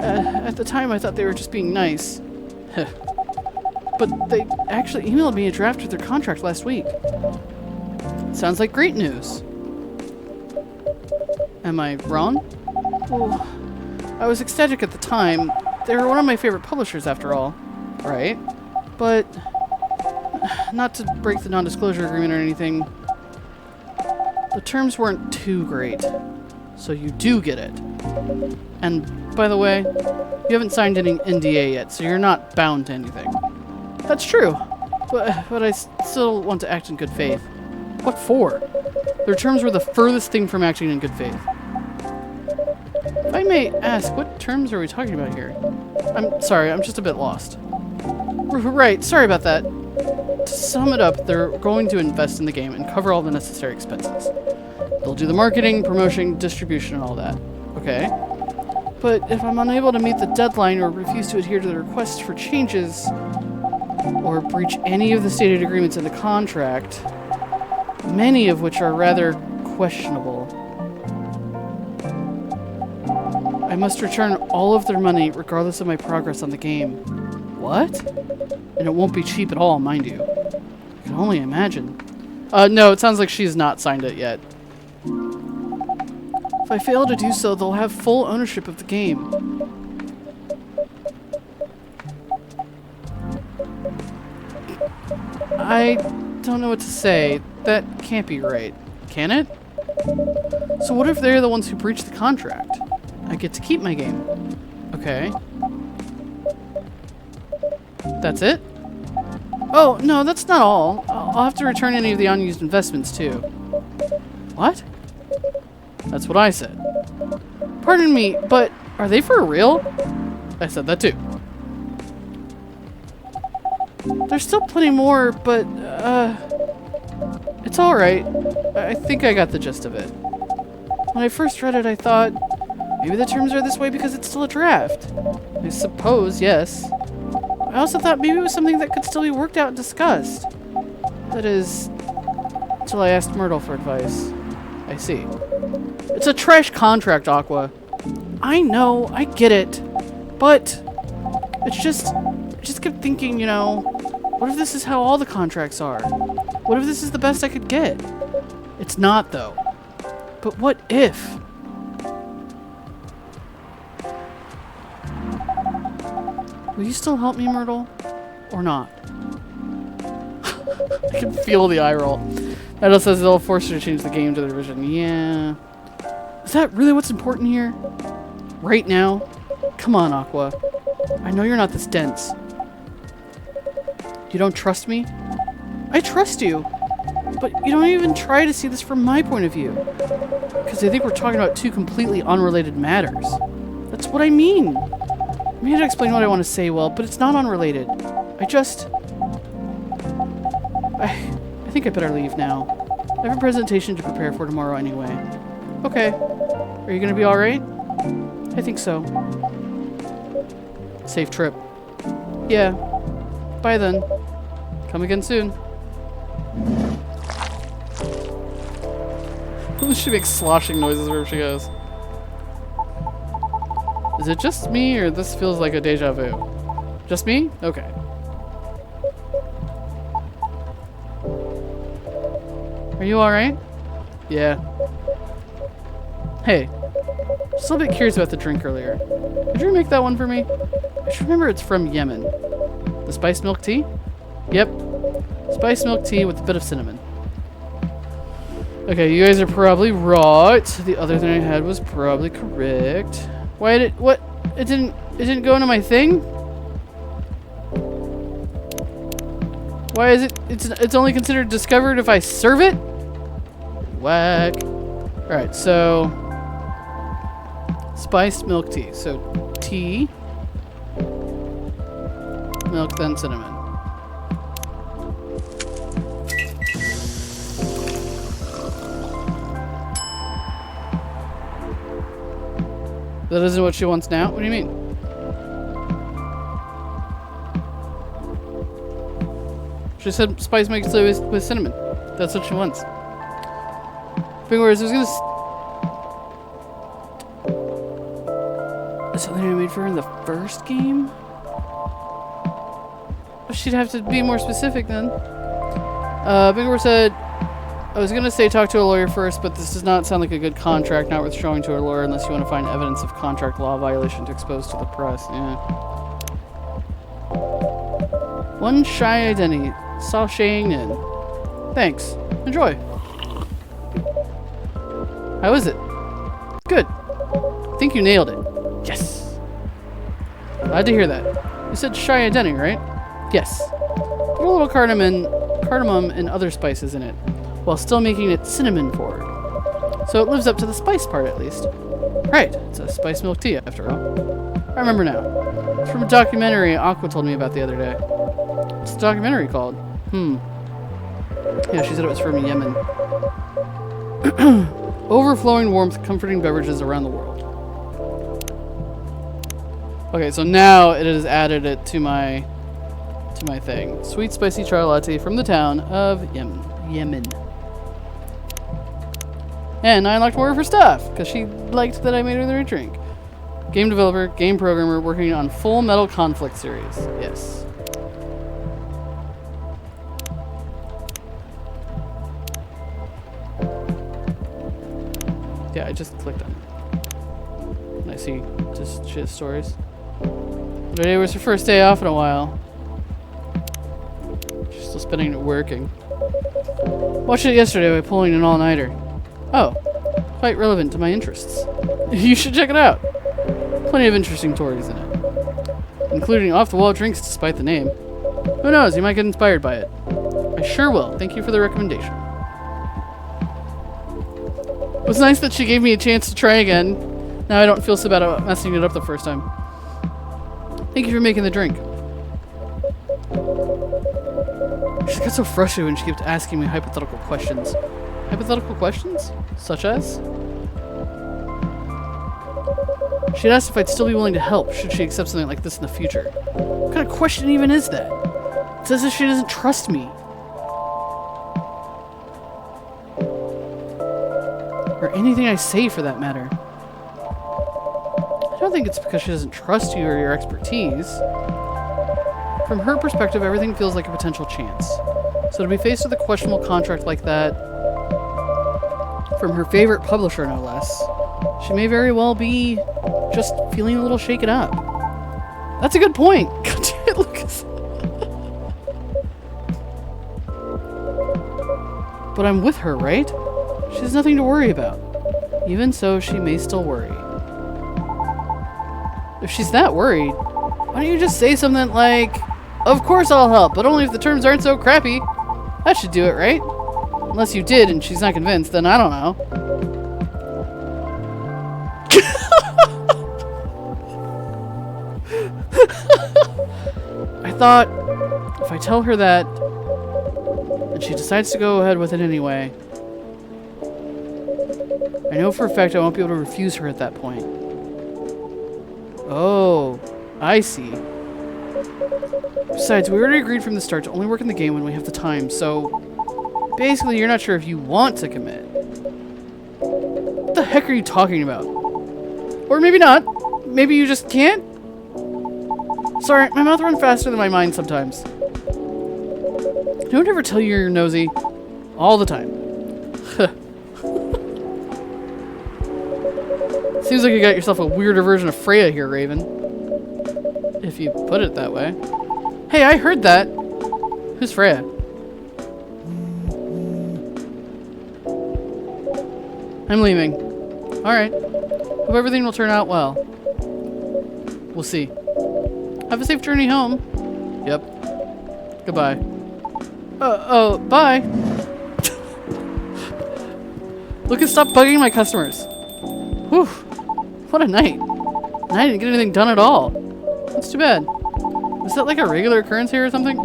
At the time, I thought they were just being nice. But they actually emailed me a draft of their contract last week. Sounds like great news. Am I wrong? Well, I was ecstatic at the time. They were one of my favorite publishers, after all. Right? But... not to break the non-disclosure agreement or anything. The terms weren't too great. So you do get it. And, by the way, you haven't signed any NDA yet, so you're not bound to anything. That's true. But I still want to act in good faith. What for? Their terms were the furthest thing from acting in good faith. If I may ask, what terms are we talking about here? I'm sorry, I'm just a bit lost. Right, sorry about that. To sum it up, they're going to invest in the game and cover all the necessary expenses. They'll do the marketing, promotion, distribution, and all that. Okay. But if I'm unable to meet the deadline or refuse to adhere to the request for changes, or breach any of the stated agreements in the contract, many of which are rather questionable. I must return all of their money regardless of my progress on the game. What? And it won't be cheap at all, mind you. I can only imagine. No, it sounds like she's not signed it yet. If I fail to do so, they'll have full ownership of the game. I don't know what to say. That can't be right. Can it? So what if they're the ones who breached the contract? I get to keep my game. Okay. That's it? Oh, no, that's not all. I'll have to return any of the unused investments, too. What? That's what I said. Pardon me, but are they for real? I said that, too. There's still plenty more, but, it's alright. I think I got the gist of it. When I first read it, I thought, maybe the terms are this way because it's still a draft. I suppose, yes. I also thought maybe it was something that could still be worked out and discussed. That is, until I asked Myrtle for advice. I see. It's a trash contract, Aqua. I know, I get it. But, I just kept thinking, you know, what if this is how all the contracts are? What if this is the best I could get? It's not, though. But what if? Will you still help me, Myrtle? Or not? I can feel the eye roll. That also says they'll force her to change the game to their vision. Yeah. Is that really what's important here? Right now? Come on, Aqua. I know you're not this dense. You don't trust me? I trust you. But you don't even try to see this from my point of view. Because I think we're talking about two completely unrelated matters. That's what I mean. I may have to explain what I want to say well, but it's not unrelated. I think I better leave now. I have a presentation to prepare for tomorrow anyway. Okay. Are you gonna be alright? I think so. Safe trip. Yeah. Bye then. Come again soon. She makes sloshing noises wherever she goes. Is it just me, or this feels like a deja vu? Just me? Okay. Are you alright? Yeah. Hey. Just a little bit curious about the drink earlier. Did you make that one for me? I should remember it's from Yemen. The spiced milk tea? Yep. Spiced milk tea with a bit of cinnamon. Okay, you guys are probably right. The other thing I had was probably correct. Why did it, what? It didn't go into my thing? Why is it, it's only considered discovered if I serve it? Whack. Alright, so spiced milk tea. So tea, milk, then cinnamon. That isn't what she wants now? What do you mean? She said spice milk tea with cinnamon. That's what she wants. Fingers, I was gonna. Is something I made for her in the first game? She'd have to be more specific then. Bingor said, I was gonna say talk to a lawyer first, but this does not sound like a good contract, not worth showing to a lawyer unless you want to find evidence of contract law violation to expose to the press. Yeah. One shy identity. Sashaying in. Thanks. Enjoy. How is it? Good. I think you nailed it. Yes. Glad to hear that. You said shy identity, right? Yes. Put a little cardamom and other spices in it, while still making it cinnamon forward. So it lives up to the spice part at least. Right, it's a spiced milk tea after all. I remember now. It's from a documentary Aqua told me about the other day. What's the documentary called? Yeah, she said it was from Yemen. Overflowing warmth, comforting beverages around the world. Okay, so now it has added it to my to my thing. Sweet spicy chai latte from the town of Yemen. And I unlocked more of her stuff, because she liked that I made her a drink. Game developer, game programmer, working on Full Metal Conflict series. Yes. Yeah, I just clicked on it. And I see just shit stories. Today was her first day off in a while. She's still spending it working. Watched it yesterday by pulling an all-nighter. Oh, quite relevant to my interests. You should check it out. Plenty of interesting stories in it, including off-the-wall drinks despite the name. Who knows, you might get inspired by it. I sure will. Thank you for the recommendation. It was nice that she gave me a chance to try again. Now I don't feel so bad about messing it up the first time. Thank you for making the drink. She got so frustrated when she kept asking me hypothetical questions. Hypothetical questions? Such as? She'd asked if I'd still be willing to help should she accept something like this in the future. What kind of question even is that? It's as if she doesn't trust me. Or anything I say for that matter. I don't think it's because she doesn't trust you or your expertise. From her perspective, everything feels like a potential chance. So to be faced with a questionable contract like that, from her favorite publisher no less, she may very well be just feeling a little shaken up. That's a good point. God damn it, Lucas. But I'm with her, right? She has nothing to worry about. Even so, she may still worry. If she's that worried, why don't you just say something like, "Of course I'll help, but only if the terms aren't so crappy." That should do it, right? Unless you did and she's not convinced, then I don't know. I thought, if I tell her that, and she decides to go ahead with it anyway, I know for a fact I won't be able to refuse her at that point. Oh, I see. Besides, we already agreed from the start to only work in the game when we have the time, so basically you're not sure if you want to commit. What the heck are you talking about? Or maybe not. Maybe you just can't? Sorry, my mouth runs faster than my mind sometimes. Don't ever tell you you're nosy. All the time. Seems like you got yourself a weirder version of Freya here, Raven. If you put it that way. Hey, I heard that. Who's Freya? I'm leaving. Alright. Hope everything will turn out well. We'll see. Have a safe journey home. Yep. Goodbye. Bye. Lucas, stop bugging my customers. Whew. What a night. And I didn't get anything done at all. That's too bad. Is that like a regular occurrence here or something?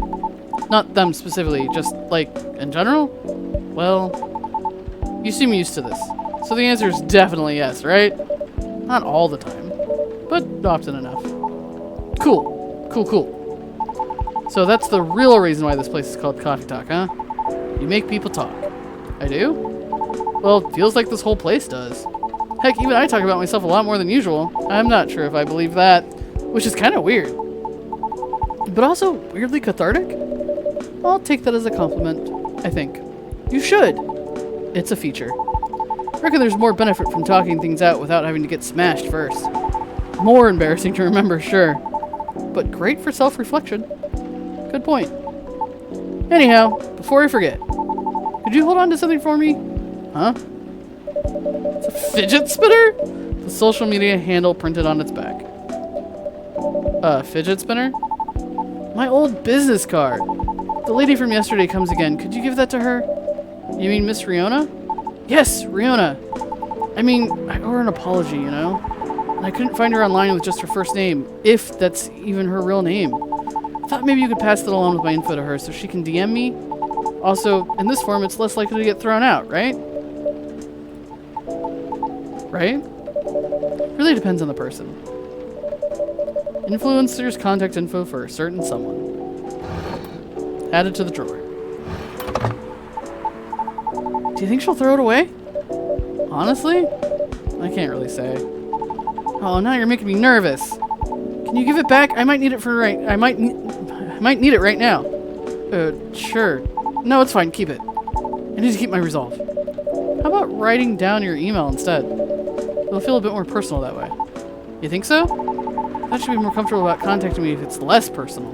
Not them specifically, just like in general? Well, you seem used to this. So the answer is definitely yes, right? Not all the time, but often enough. Cool. Cool, cool. So that's the real reason why this place is called Coffee Talk, huh? You make people talk. I do? Well, it feels like this whole place does. Heck, even I talk about myself a lot more than usual. I'm not sure if I believe that, which is kind of weird. But also weirdly cathartic? I'll take that as a compliment, I think. You should. It's a feature. I reckon there's more benefit from talking things out without having to get smashed first. More embarrassing to remember, sure. But great for self-reflection. Good point. Anyhow, before I forget, could you hold on to something for me? Huh? It's a fidget spinner? The social media handle printed on its back. Fidget spinner? My old business card. The lady from yesterday comes again. Could you give that to her? You mean Miss Riona? Yes, Riona. I mean, I owe her an apology, you know? And I couldn't find her online with just her first name, if that's even her real name. I thought maybe you could pass that along with my info to her so she can DM me. Also, in this form, it's less likely to get thrown out, right? Right? Really depends on the person. Influencers' contact info for a certain someone. Add it to the drawer. Do you think she'll throw it away? Honestly? I can't really say. Oh, now you're making me nervous. Can you give it back? I might need it for I might need it right now. Sure. No, it's fine. Keep it. I need to keep my resolve. How about writing down your email instead? It'll feel a bit more personal that way. You think so? I should be more comfortable about contacting me if it's less personal.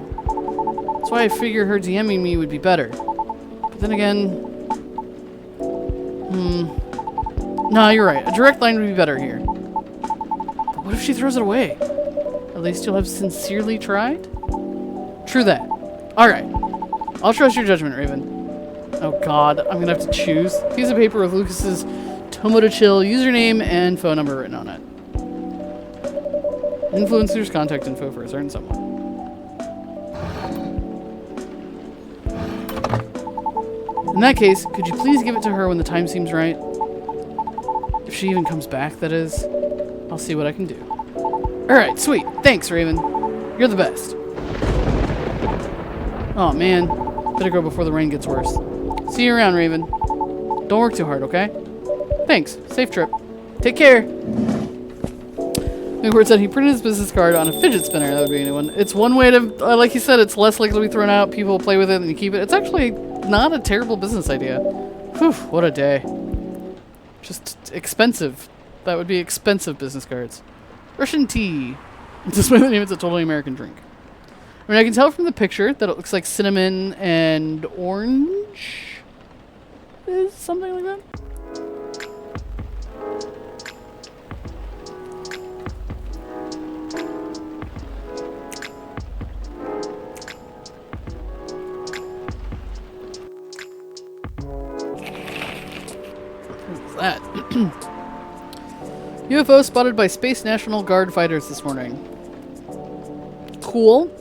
That's why I figure her DMing me would be better. But then again... Nah, you're right. A direct line would be better here. But what if she throws it away? At least you'll have sincerely tried? True that. Alright. I'll trust your judgment, Raven. Oh god, I'm gonna have to choose. Piece of paper with Lucas's Tomodachill username and phone number written on it. Influencer's contact info for a certain someone. In that case, could you please give it to her when the time seems right? If she even comes back, that is. I'll see what I can do. Alright, sweet. Thanks, Raven. You're the best. Oh man. Better go before the rain gets worse. See you around, Raven. Don't work too hard, okay? Thanks. Safe trip. Take care. Newport said he printed his business card on a fidget spinner. That would be a new one. It's one way to, like you said, it's less likely to be thrown out. People play with it and you keep it. It's actually not a terrible business idea. Whew, what a day. Just expensive. That would be expensive business cards. Russian tea. Despite the name, it's a totally American drink. I mean, I can tell from the picture that it looks like cinnamon and orange. Is something like that? What's that? UFO spotted by Space National Guard fighters this morning. Cool.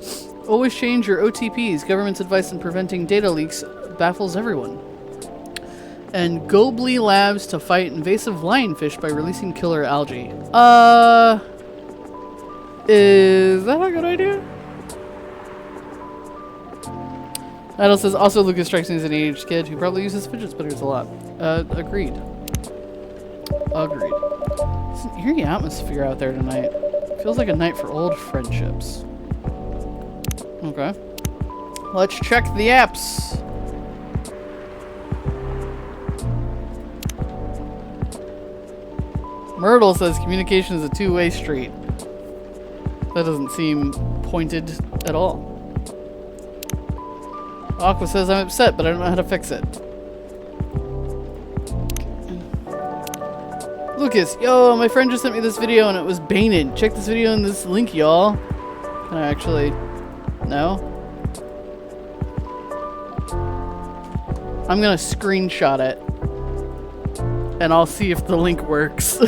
Always change your OTPs. Government's advice on preventing data leaks baffles everyone. And Gobly Labs to fight invasive lionfish by releasing killer algae. Is that a good idea? Idle says, also Lucas strikes me as an aged kid who probably uses fidget spinners a lot. Agreed. Agreed. It's an eerie atmosphere out there tonight. Feels like a night for old friendships. Okay. Let's check the apps. Myrtle says communication is a two-way street. That doesn't seem pointed at all. Aqua says I'm upset, but I don't know how to fix it. Lucas, yo, my friend just sent me this video and it was Baneted. Check this video in this link, y'all. Can I actually... No? I'm gonna screenshot it. And I'll see if the link works.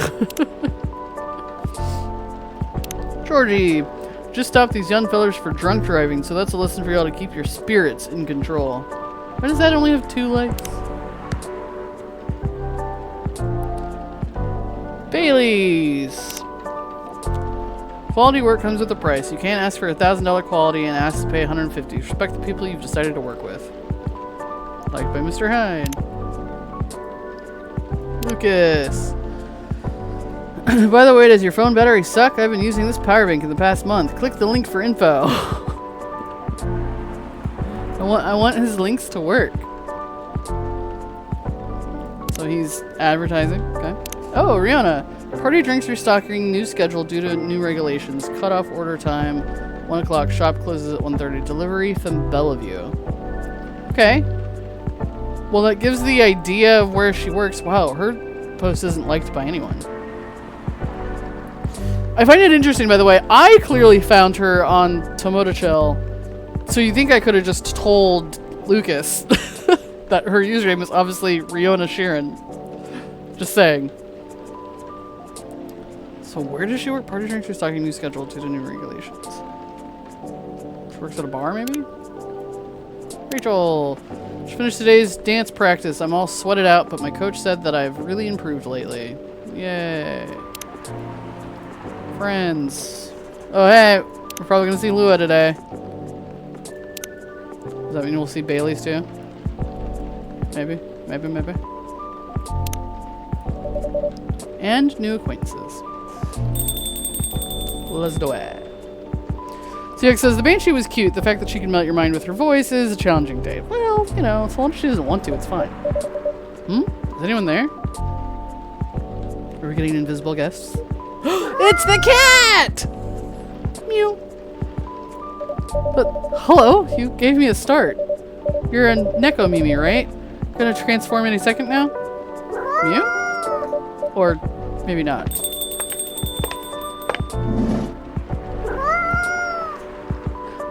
Georgie, just stop these young fellers for drunk driving, so that's a lesson for y'all to keep your spirits in control. Why does that only have 2 likes? Bailey's. Quality work comes with a price. You can't ask for $1,000 quality and ask to pay $150. Respect the people you've decided to work with. Liked by Mr. Hyde. Lucas. By the way, does your phone battery suck? I've been using this power bank in the past month. Click the link for info. I want his links to work. So he's advertising. Okay. Oh, Rihanna. Party drinks restocking. New schedule due to new regulations. Cutoff order time. 1 o'clock. Shop closes at 1:30. Delivery from Bellevue. Okay. Well, that gives the idea of where she works. Wow, her post isn't liked by anyone. I find it interesting, by the way. I clearly found her on Tomodachill. So you think I could have just told Lucas that her username is obviously Riona Sheeran. Just saying. So where does she work? Party drinks restocking new schedule due to new regulations. She works at a bar, maybe? Rachel! Just finished today's dance practice. I'm all sweated out, but my coach said that I've really improved lately. Yay. Friends. Oh, hey. We're probably going to see Lua today. Does that mean we'll see Bailey's too? Maybe. And new acquaintances. Let's do it. Siak says, the Banshee was cute. The fact that she can melt your mind with her voice is a challenging date. Well, you know, so long as she doesn't want to, it's fine. Is anyone there? Are we getting invisible guests? It's the cat! Mew. But, hello? You gave me a start. You're a Neko Mimi, right? Gonna transform any second now? Mew? Or maybe not.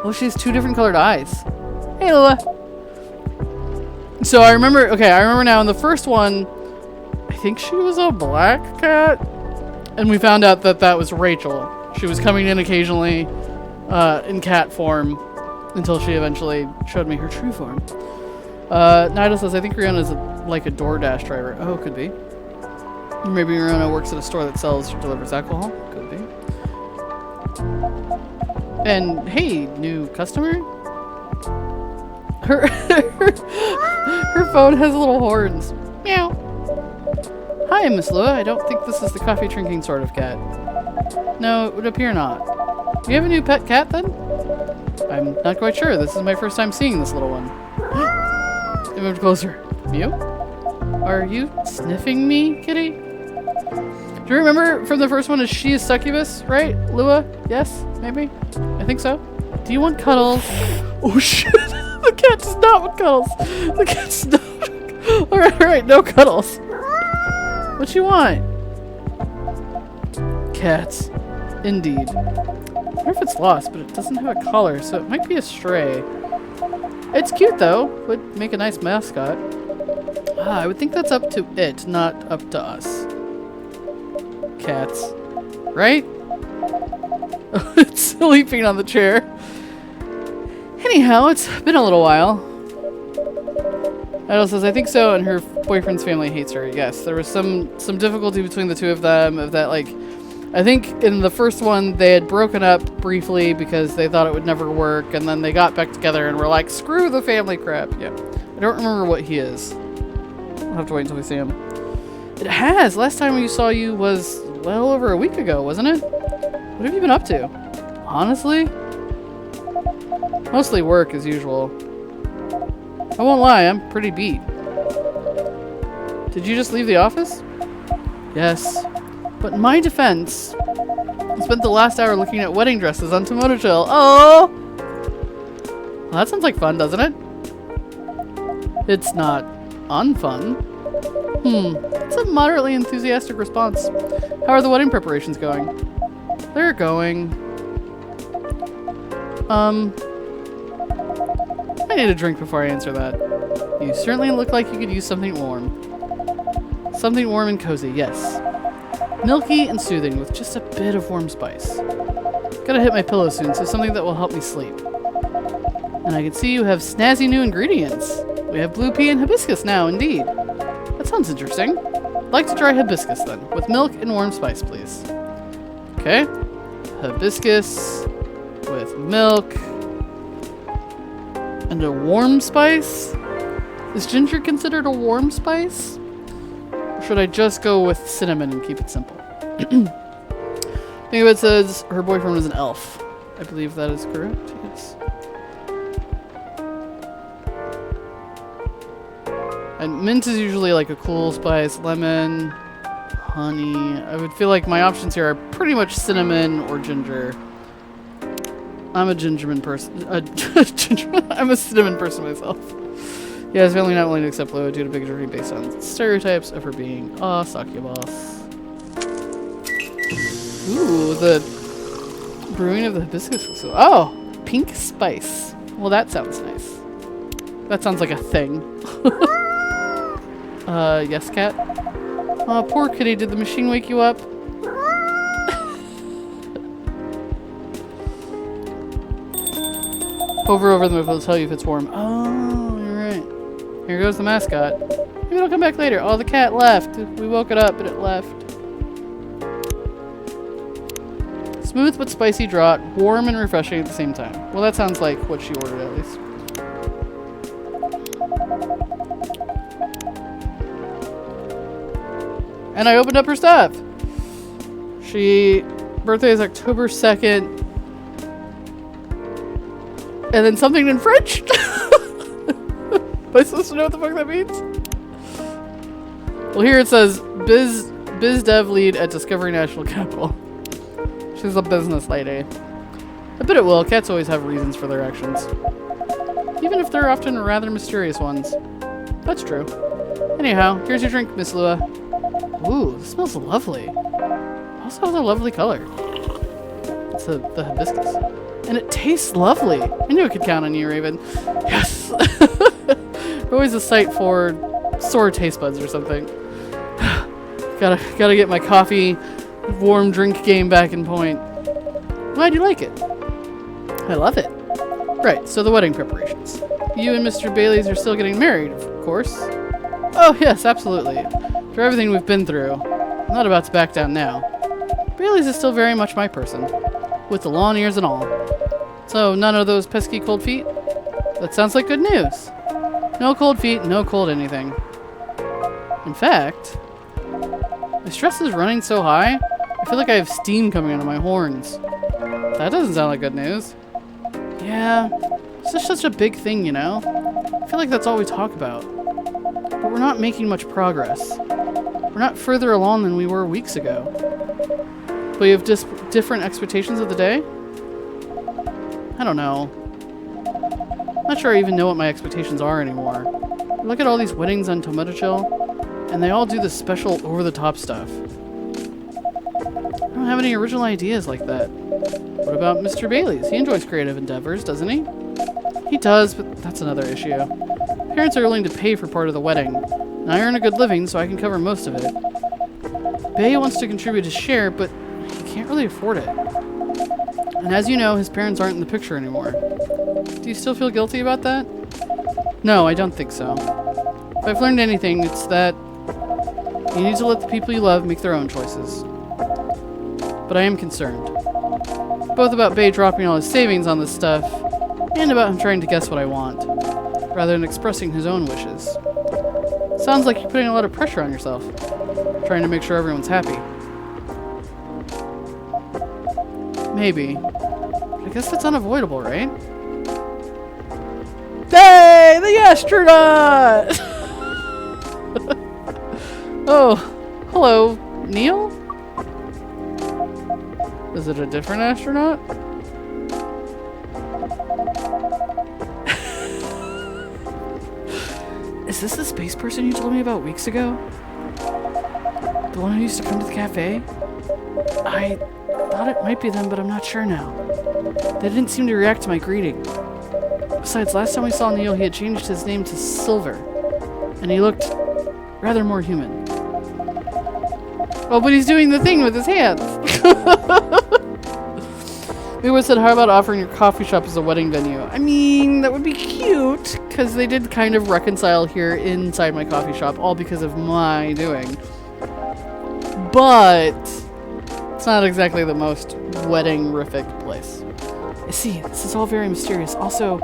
Oh, she has 2 different colored eyes. Hey, Lua. So I remember now in the first one, I think she was a black cat. And we found out that that was Rachel. She was coming in occasionally in cat form until she eventually showed me her true form. Nidal says, I think Rihanna's like a DoorDash driver. Oh, could be. Maybe Rihanna works at a store that delivers alcohol. Could be. And hey, new customer. Her phone has little horns. Meow. Hi, Miss Lua. I don't think this is the coffee drinking sort of cat. No, it would appear not. Do you have a new pet cat then? I'm not quite sure. This is my first time seeing this little one. It moved closer. Mew? Are you sniffing me, kitty? Do you remember from the first one, is she a succubus, right? Lua? Yes? Maybe? I think so. Do you want cuddles? Oh shit! The cat does not want cuddles! The cat does not. Alright, no cuddles. What you want? Cats. Indeed. I wonder if it's lost, but it doesn't have a collar, so it might be a stray. It's cute though. Would make a nice mascot. I would think that's up to it, not up to us. Cats. Right? It's sleeping on the chair. Anyhow, it's been a little while. Idol says, I think so, and her boyfriend's family hates her. Yes, there was some difficulty between the two of them of that, like, I think in the first one they had broken up briefly because they thought it would never work, and then they got back together and were like, screw the family crap. Yeah. I don't remember what he is. I'll have to wait until we see him. It has! Last time we saw you was well over a week ago, wasn't it? What have you been up to? Honestly? Mostly work as usual. I won't lie, I'm pretty beat. Did you just leave the office? Yes. But in my defense, I spent the last hour looking at wedding dresses on Tomoto-chill. Oh! Well, that sounds like fun, doesn't it? It's not unfun. It's a moderately enthusiastic response. How are the wedding preparations going? They're going. I need a drink before I answer that. You certainly look like you could use something warm. Something warm and cozy, yes. Milky and soothing with just a bit of warm spice. Gotta hit my pillow soon, so something that will help me sleep. And I can see you have snazzy new ingredients. We have blue pea and hibiscus now, indeed. That sounds interesting. I'd like to try hibiscus then, with milk and warm spice, please. Okay. Hibiscus with milk and a warm spice? Is ginger considered a warm spice? Or should I just go with cinnamon and keep it simple? I think it says her boyfriend was an elf. I believe that is correct. Yes. And mint is usually like a cool spice. Lemon, honey. I would feel like my options here are pretty much cinnamon or ginger. I'm a gingerman person. I'm a cinnamon person myself. Yeah, I was really not willing to accept Loa due to bigotry based on stereotypes of her being a succubus. Ooh, the brewing of the hibiscus. Oh, pink spice. Well, that sounds nice. That sounds like a thing. Yes, cat? Oh, poor kitty. Did the machine wake you up? Hover over them, it'll tell you if it's warm. Oh, you're right. Here goes the mascot. Maybe it'll come back later. Oh, the cat left. We woke it up, but it left. Smooth but spicy draught, warm and refreshing at the same time. Well, that sounds like what she ordered, at least. And I opened up her stuff. Birthday is October 2nd. And then something in French? Am I supposed to know what the fuck that means? Well, here it says Biz Dev Lead at Discovery National Capital. She's a business lady. I bet it will. Cats always have reasons for their actions. Even if they're often rather mysterious ones. That's true. Anyhow, here's your drink, Miss Lua. Ooh, this smells lovely. Also has a lovely color. It's the hibiscus. And it tastes lovely. I knew I could count on you, Raven. Yes! Always a sight for sore taste buds or something. Gotta get my coffee warm drink game back in point. Glad you like it. I love it. Right, so the wedding preparations. You and Mr. Bailey's are still getting married, of course. Oh yes, absolutely. For everything we've been through, I'm not about to back down now. Bailey's is still very much my person, with the long ears and all. So, none of those pesky cold feet? That sounds like good news. No cold feet, no cold anything. In fact, my stress is running so high, I feel like I have steam coming out of my horns. That doesn't sound like good news. Yeah, it's just such a big thing, you know? I feel like that's all we talk about. But we're not making much progress. We're not further along than we were weeks ago. But you have different expectations of the day? I don't know. I'm not sure I even know what my expectations are anymore. I look at all these weddings on Tomato Chill, and they all do this special over-the-top stuff. I don't have any original ideas like that. What about Mr. Bailey's? He enjoys creative endeavors, doesn't he? He does, but that's another issue. Parents are willing to pay for part of the wedding, and I earn a good living so I can cover most of it. Bay wants to contribute his share, but he can't really afford it. And as you know, his parents aren't in the picture anymore. Do you still feel guilty about that? No, I don't think so. If I've learned anything, it's that you need to let the people you love make their own choices. But I am concerned. Both about Bay dropping all his savings on this stuff, and about him trying to guess what I want, rather than expressing his own wishes. Sounds like you're putting a lot of pressure on yourself, trying to make sure everyone's happy. Maybe. But I guess that's unavoidable, right? Hey, the astronaut! Oh, hello, Neil? Is it a different astronaut? Is this the space person you told me about weeks ago? The one who used to come to the cafe? I thought it might be them, but I'm not sure now. They didn't seem to react to my greeting. Besides, last time we saw Neil, he had changed his name to Silver, and he looked rather more human. Oh, but he's doing the thing with his hands! Maybe said, how about offering your coffee shop as a wedding venue? I mean, that would be cute, because they did kind of reconcile here inside my coffee shop, all because of my doing. But it's not exactly the most wedding-rific place. I see, this is all very mysterious. Also,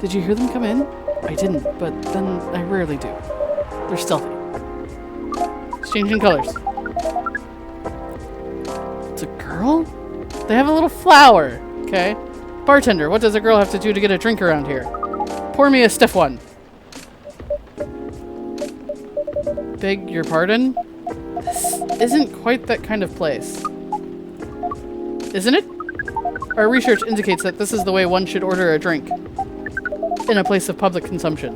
did you hear them come in? I didn't, but then I rarely do. They're stealthy. Exchanging colors. It's a girl? They have a little flower, okay? Bartender, what does a girl have to do to get a drink around here? Pour me a stiff one. Beg your pardon? This isn't quite that kind of place. Isn't it? Our research indicates that this is the way one should order a drink. In a place of public consumption.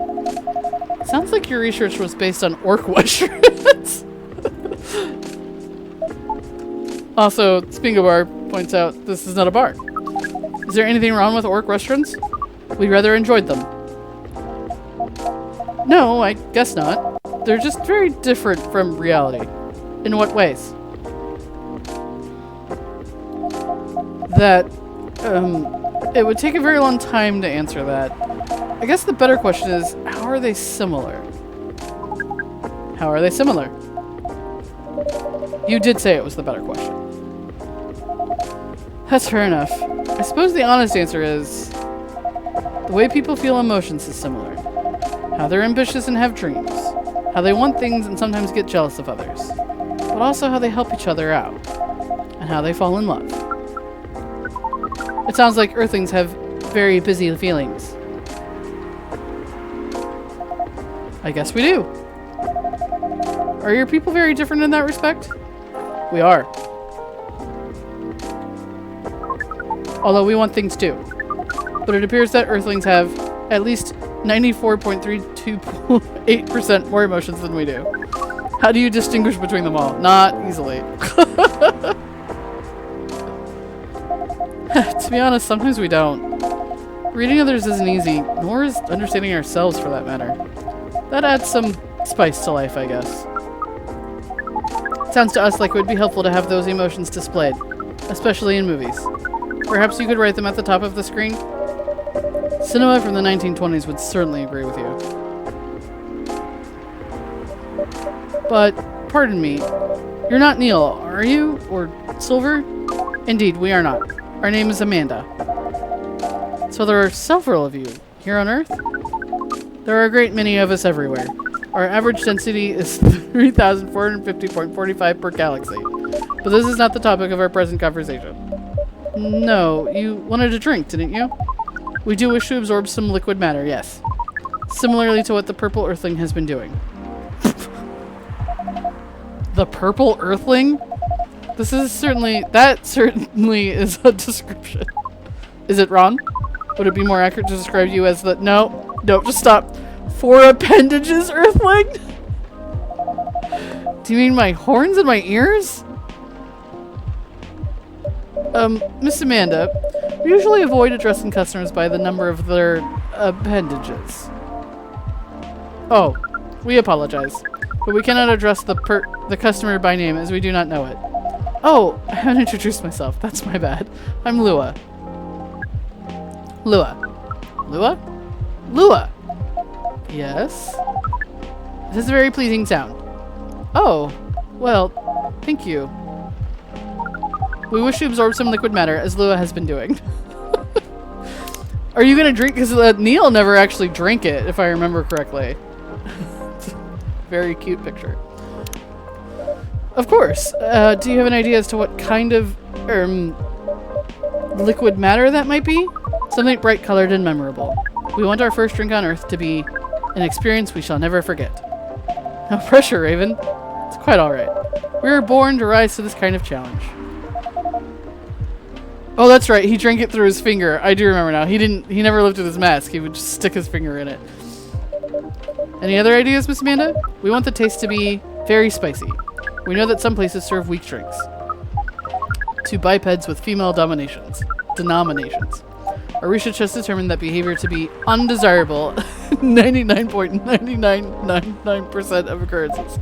Sounds like your research was based on orc westerns. Also, Spingo Bar points out this is not a bar. Is there anything wrong with orc restaurants? We rather enjoyed them. No, I guess not. They're just very different from reality. In what ways? That, it would take a very long time to answer that. I guess the better question is, how are they similar? How are they similar? You did say it was the better question. That's fair enough. I suppose the honest answer is, the way people feel emotions is similar. How they're ambitious and have dreams. How they want things and sometimes get jealous of others. But also how they help each other out, and how they fall in love. It sounds like Earthlings have very busy feelings. I guess we do. Are your people very different in that respect? We are. Although we want things too. But it appears that Earthlings have at least 94.32.8% more emotions than we do. How do you distinguish between them all? Not easily. To be honest, sometimes we don't. Reading others isn't easy, nor is understanding ourselves for that matter. That adds some spice to life, I guess. Sounds to us like it would be helpful to have those emotions displayed, especially in movies. Perhaps you could write them at the top of the screen? Cinema from the 1920s would certainly agree with you. But, pardon me, you're not Neil, are you? Or Silver? Indeed, we are not. Our name is Amanda. So there are several of you here on Earth? There are a great many of us everywhere. Our average density is 3,450.45 per galaxy. But this is not the topic of our present conversation. No, you wanted a drink, didn't you? We do wish to absorb some liquid matter, yes. Similarly to what the purple Earthling has been doing. The purple Earthling? That certainly is a description. Is it wrong? Would it be more accurate to describe you as the... No, just stop. 4 appendages Earthling? Do you mean my horns and my ears? Miss Amanda, we usually avoid addressing customers by the number of their appendages. Oh, we apologize. But we cannot address the customer by name as we do not know it. Oh, I haven't introduced myself. That's my bad. I'm Lua. Lua? Lua! Yes? It has a very pleasing sound. Oh, well, thank you. We wish to absorb some liquid matter, as Lua has been doing. Are you gonna drink? Because Neil never actually drank it, if I remember correctly. Very cute picture. Of course. Do you have an idea as to what kind of liquid matter that might be? Something bright colored and memorable. We want our first drink on Earth to be an experience we shall never forget. No pressure, Raven. It's quite alright. We were born to rise to this kind of challenge. Oh, that's right. He drank it through his finger. I do remember now. He never lifted his mask. He would just stick his finger in it. Any other ideas, Miss Amanda? We want the taste to be very spicy. We know that some places serve weak drinks to bipeds with female denominations. Or we should just determine that behavior to be undesirable 99.9999% of occurrences.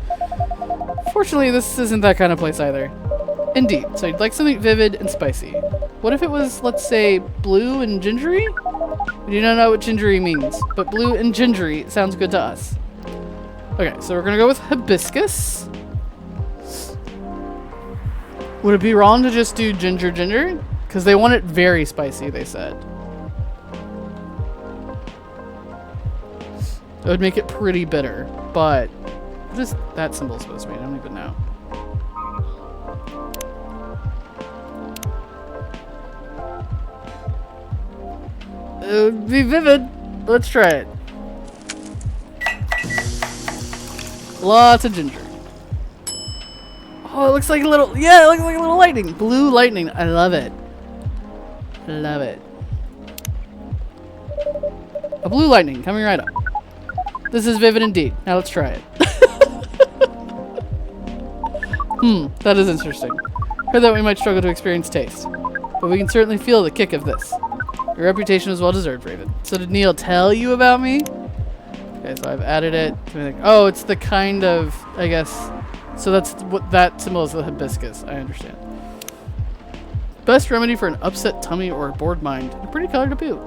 Fortunately, this isn't that kind of place either. Indeed, so you'd like something vivid and spicy. What if it was, let's say, blue and gingery? We do not know what gingery means, but blue and gingery sounds good to us. Okay, so we're gonna go with hibiscus. Would it be wrong to just do ginger? Because they want it very spicy, they said. It would make it pretty bitter, but what is that symbol supposed to be? I don't even know. It would be vivid. Let's try it. Lots of ginger. Oh, it looks like a little... Yeah, it looks like a little lightning. Blue lightning. I love it. Love it. A blue lightning coming right up. This is vivid indeed. Now let's try it. That is interesting. Heard that we might struggle to experience taste, but we can certainly feel the kick of this. Your reputation is well deserved, Raven. So did Neil tell you about me? Okay, so I've added it. Oh, it's the kind of, I guess. So that's what that symbol is, the hibiscus. I understand. Best remedy for an upset tummy or a bored mind. A pretty color to boot.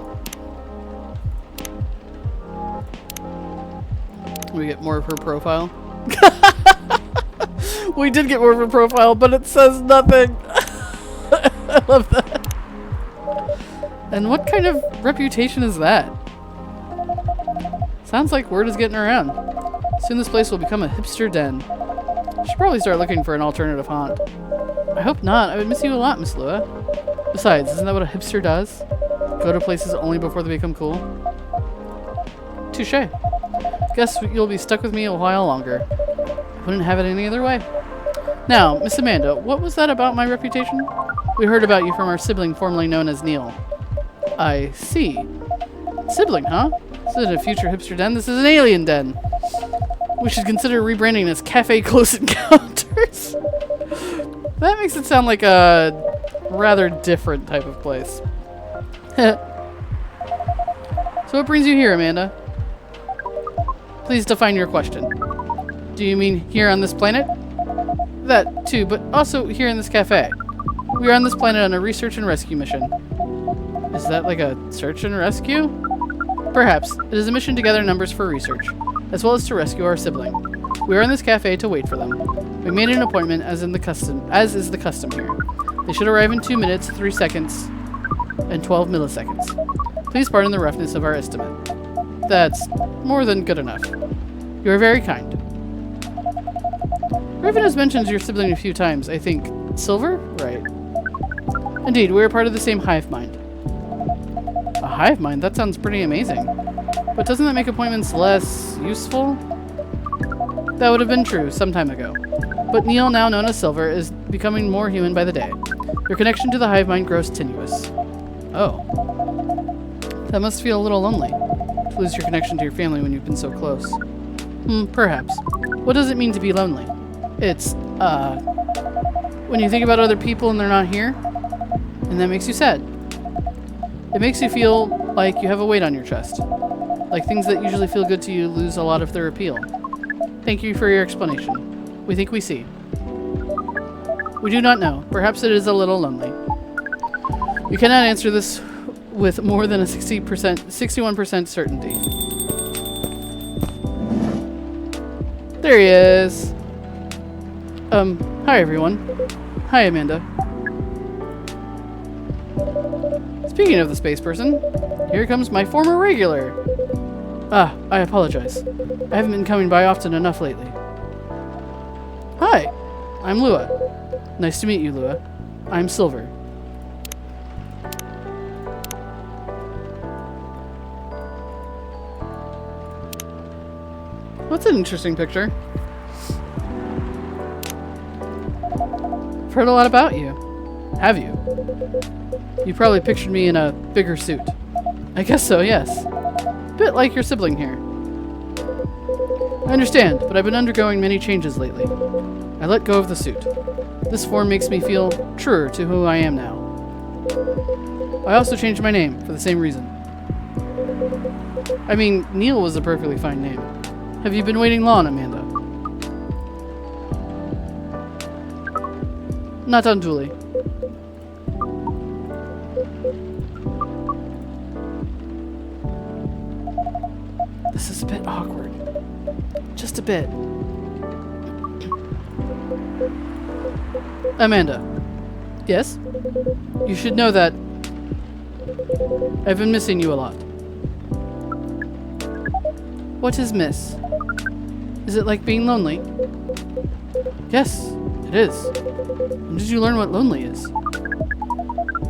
We get more of her profile. We did get more of her profile, but it says nothing. I love that. And what kind of reputation is that? Sounds like word is getting around. Soon this place will become a hipster den. Should probably start looking for an alternative haunt. I hope not. I would miss you a lot, Miss Lua. Besides, isn't that what a hipster does? Go to places only before they become cool? Touché. Guess you'll be stuck with me a while longer. I wouldn't have it any other way. Now, Miss Amanda, what was that about my reputation? We heard about you from our sibling formerly known as Neil. I see. Sibling, huh? This isn't a future hipster den, this is an alien den. We should consider rebranding as Cafe Close Encounters. That makes it sound like a rather different type of place. So what brings you here, Amanda? Please define your question. Do you mean here on this planet? That too, but also here in this cafe. We are on this planet on a research and rescue mission. Is that like a search and rescue? Perhaps. It is a mission to gather numbers for research, as well as to rescue our sibling. We are in this cafe to wait for them. We made an appointment as is the custom here. They should arrive in 2 minutes, 3 seconds, and 12 milliseconds. Please pardon the roughness of our estimate. That's more than good enough. You are very kind. Raven has mentioned your sibling a few times, I think. Silver? Right. Indeed, we are part of the same hive mind. A hive mind? That sounds pretty amazing. But doesn't that make appointments less useful? That would have been true some time ago. But Neil, now known as Silver, is becoming more human by the day. Your connection to the hive mind grows tenuous. Oh. That must feel a little lonely, to lose your connection to your family when you've been so close. Perhaps. What does it mean to be lonely? It's, when you think about other people and they're not here, and that makes you sad. It makes you feel like you have a weight on your chest. Like things that usually feel good to you lose a lot of their appeal. Thank you for your explanation. We think we see. We do not know. Perhaps it is a little lonely. You cannot answer this with more than a 61% certainty. There he is. Hi everyone. Hi Amanda. Speaking of the space person, here comes my former regular. I apologize. I haven't been coming by often enough lately. Hi, I'm Lua. Nice to meet you, Lua. I'm Silver. That's an interesting picture. I've heard a lot about you. Have you? You probably pictured me in a bigger suit. I guess so, yes. Bit like your sibling here. I understand, but I've been undergoing many changes lately. I let go of the suit. This form makes me feel truer to who I am now. I also changed my name for the same reason. I mean, Neil was a perfectly fine name. Have you been waiting long, Amanda? Not unduly. This is a bit awkward. Just a bit. Amanda. Yes? You should know that I've been missing you a lot. What is miss? Is it like being lonely? Yes, it is. When did you learn what lonely is?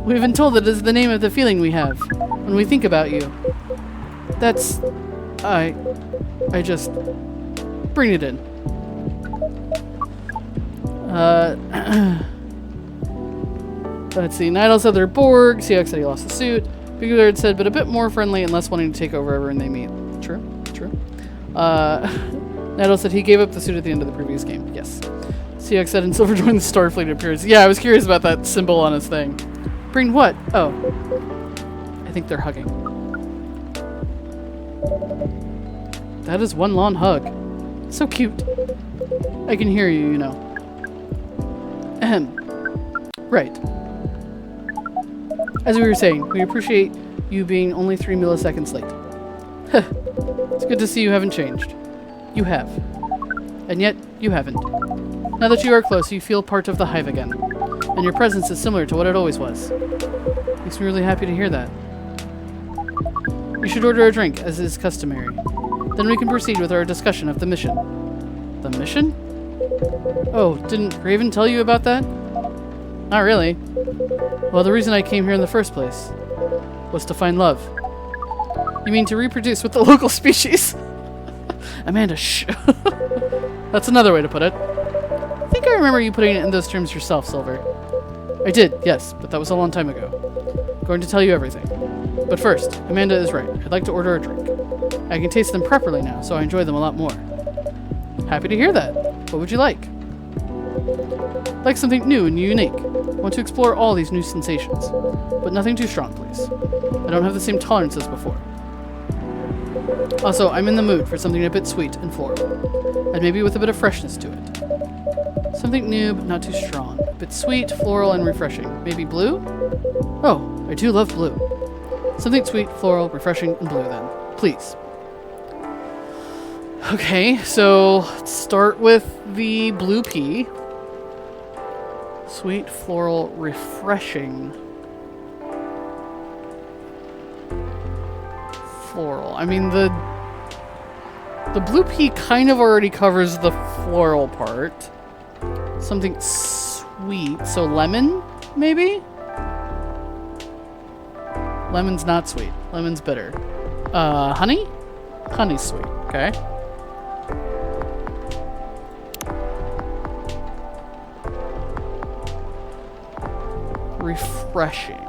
We've been told that it is the name of the feeling we have when we think about you. That's... I just... bring it in. Let's see. Nidal said they're Borg. Seox said he lost the suit. Bigard said, but a bit more friendly and less wanting to take over everyone they meet. True. Nidal said he gave up the suit at the end of the previous game. Yes. Seox said, and Silver joined the Starfleet appearance. Yeah, I was curious about that symbol on his thing. Bring what? Oh. I think they're hugging. That is one long hug. So cute. I can hear you, you know. Ahem. Right. As we were saying, we appreciate you being only 3 milliseconds late. It's good to see you haven't changed. You have. And yet, you haven't. Now that you are close, you feel part of the hive again. And your presence is similar to what it always was. Makes me really happy to hear that. You should order a drink, as is customary. Then we can proceed with our discussion of the mission. The mission? Oh, didn't Raven tell you about that? Not really. Well, the reason I came here in the first place was to find love. You mean to reproduce with the local species? Amanda, shh. That's another way to put it. I think I remember you putting it in those terms yourself, Silver. I did, yes, but that was a long time ago. Going to tell you everything. But first, Amanda is right. I'd like to order a drink. I can taste them properly now, so I enjoy them a lot more. Happy to hear that. What would you like? Like something new and unique. Want to explore all these new sensations. But nothing too strong, please. I don't have the same tolerance as before. Also, I'm in the mood for something a bit sweet and floral. And maybe with a bit of freshness to it. Something new, but not too strong. A bit sweet, floral, and refreshing. Maybe blue? Oh, I do love blue. Something sweet, floral, refreshing, and blue then. Please. Okay, so let's start with the blue pea. Sweet, floral, refreshing. Floral. I mean, the blue pea kind of already covers the floral part. Something sweet. So lemon, maybe? Lemon's not sweet. Lemon's bitter. Honey? Honey's sweet. Okay. Refreshing.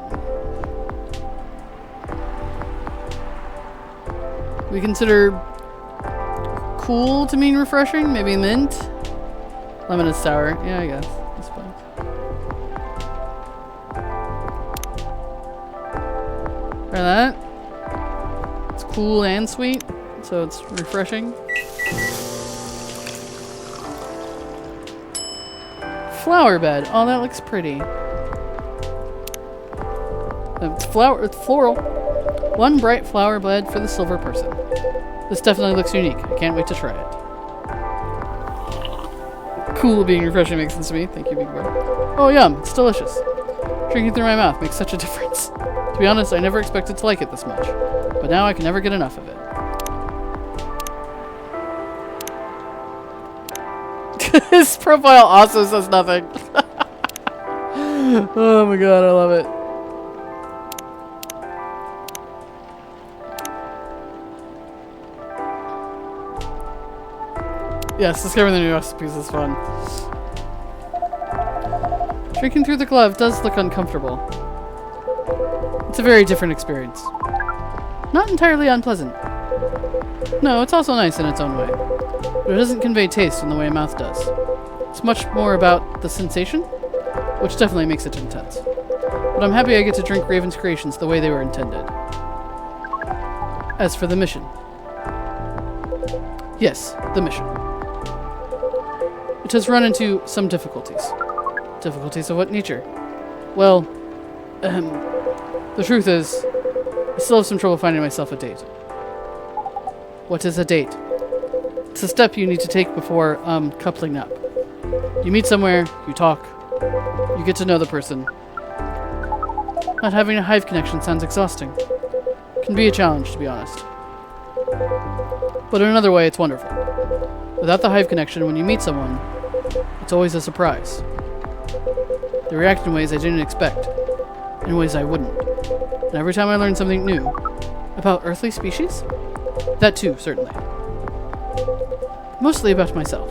We consider cool to mean refreshing? Maybe mint? Lemon is sour. Yeah, I guess. I suppose. Try that. It's cool and sweet, so it's refreshing. Flower bed. Oh, that looks pretty. It's floral. One bright flower bed for the silver person. This definitely looks unique. I can't wait to try it. Cool being refreshing makes sense to me. Thank you, big boy. Oh, yum. It's delicious. Drinking through my mouth makes such a difference. To be honest, I never expected to like it this much. But now I can never get enough of it. His profile also says nothing. Oh my god, I love it. Yes, discovering the new recipes is fun. Drinking through the glove does look uncomfortable. It's a very different experience. Not entirely unpleasant. No, it's also nice in its own way. But it doesn't convey taste in the way a mouth does. It's much more about the sensation, which definitely makes it intense. But I'm happy I get to drink Raven's creations the way they were intended. As for the mission. Yes, the mission. It has run into some difficulties. Difficulties of what nature? Well, the truth is, I still have some trouble finding myself a date. What is a date? It's a step you need to take before, coupling up. You meet somewhere, you talk, you get to know the person. Not having a hive connection sounds exhausting. Can be a challenge, to be honest. But in another way, it's wonderful. Without the hive connection, when you meet someone, it's always a surprise. They react in ways I didn't expect, in ways I wouldn't. And every time I learn something new about earthly species, that too, certainly. Mostly about myself.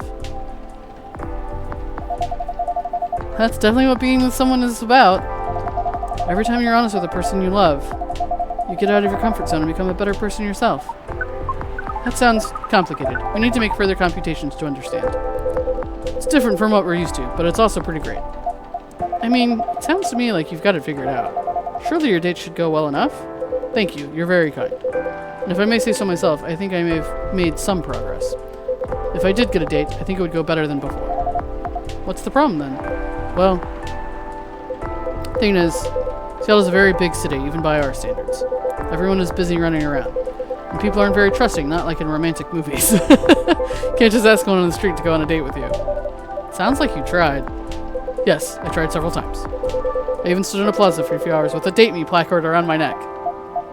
That's definitely what being with someone is about. Every time you're honest with a person you love, you get out of your comfort zone and become a better person yourself. That sounds complicated. We need to make further computations to understand. It's different from what we're used to, but it's also pretty great. I mean, it sounds to me like you've got it figured out. Surely your date should go well enough? Thank you, you're very kind. And if I may say so myself, I think I may have made some progress. If I did get a date, I think it would go better than before. What's the problem then? Well, thing is, Seattle is a very big city, even by our standards. Everyone is busy running around. And people aren't very trusting, not like in romantic movies. Can't just ask someone on the street to go on a date with you. Sounds like you tried. Yes, I tried several times. I even stood in a plaza for a few hours with a date me placard around my neck.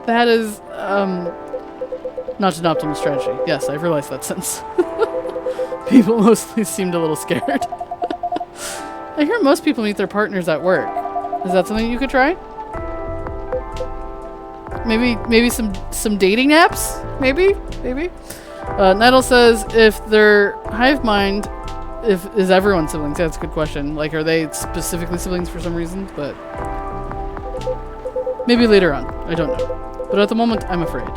That is, not an optimal strategy. Yes, I've realized that since. People mostly seemed a little scared. I hear most people meet their partners at work. Is that something you could try? Maybe some dating apps? Maybe? Nidal says if their hive mind, is everyone siblings? That's a good question. Like, are they specifically siblings for some reason? But maybe later on. I don't know. But at the moment, I'm afraid.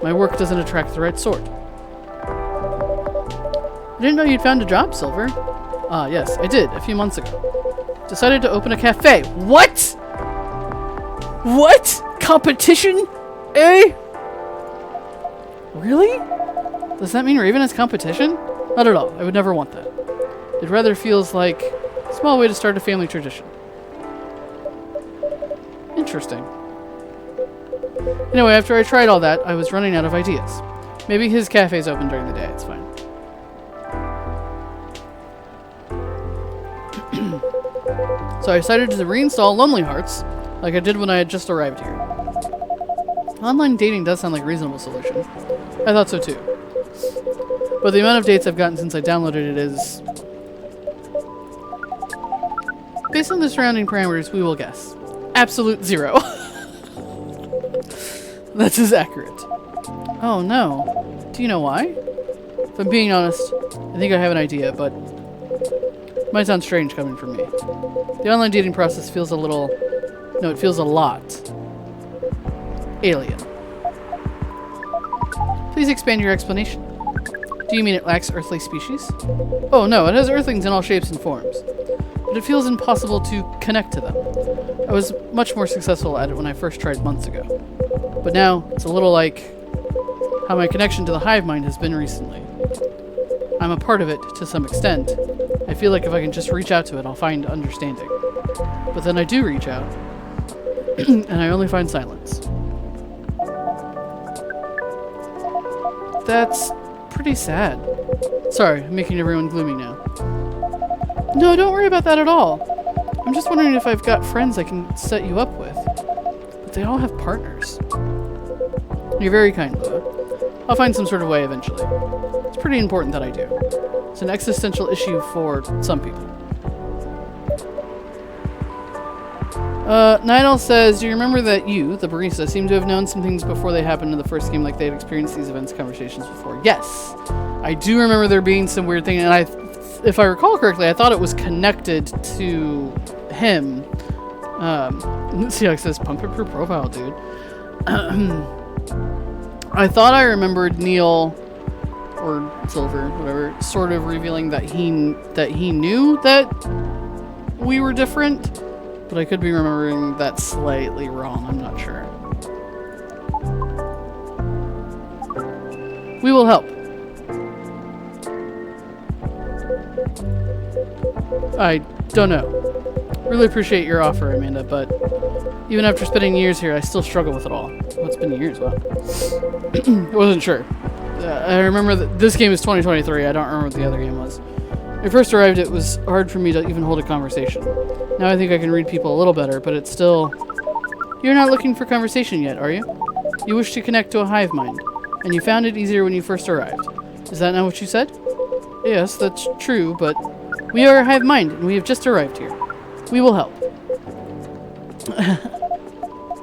My work doesn't attract the right sort. I didn't know you'd found a job, Silver. Ah, yes, I did, a few months ago. Decided to open a cafe. What? What? Competition? Eh? Really? Does that mean Raven has competition? Not at all. I would never want that. It rather feels like a small way to start a family tradition. Interesting. Anyway, after I tried all that, I was running out of ideas. Maybe his cafe's open during the day. It's fine. So I decided to reinstall Lonely Hearts, like I did when I had just arrived here. Online dating does sound like a reasonable solution. I thought so too. But the amount of dates I've gotten since I downloaded it is... Based on the surrounding parameters, we will guess. Absolute 0. That's as accurate. Oh no. Do you know why? If I'm being honest, I think I have an idea, but... It might sound strange coming from me. The online dating process feels a little... No, it feels a lot... alien. Please expand your explanation. Do you mean it lacks earthly species? Oh no, it has earthlings in all shapes and forms. But it feels impossible to connect to them. I was much more successful at it when I first tried months ago. But now, it's a little like how my connection to the hive mind has been recently. I'm a part of it to some extent. I feel like if I can just reach out to it, I'll find understanding. But then I do reach out, and I only find silence. That's pretty sad. Sorry, I'm making everyone gloomy now. No, don't worry about that at all. I'm just wondering if I've got friends I can set you up with. But they all have partners. You're very kind, Lua. I'll find some sort of way eventually. It's pretty important that I do. It's an existential issue for some people. Nidal says, do you remember that you, the barista, seem to have known some things before they happened in the first game, like they had experienced these events conversations before? Yes. I do remember there being some weird thing, and if I recall correctly, I thought it was connected to him. See how it says pump it per profile, dude. I thought I remembered Neil or Silver, whatever, sort of revealing that he knew that we were different, but I could be remembering that slightly wrong. I'm not sure. We will help. I don't know. Really appreciate your offer, Amanda, but even after spending years here, I still struggle with it all. Oh, it's been years, wow. I wasn't sure. I remember that this game is 2023. I don't remember what the other game was. When I first arrived, it was hard for me to even hold a conversation. Now I think I can read people a little better, but it's still... You're not looking for conversation yet, are you? You wish to connect to a hive mind, and you found it easier when you first arrived. Is that not what you said? Yes, that's true, but we are a hive mind, and we have just arrived here. We will help.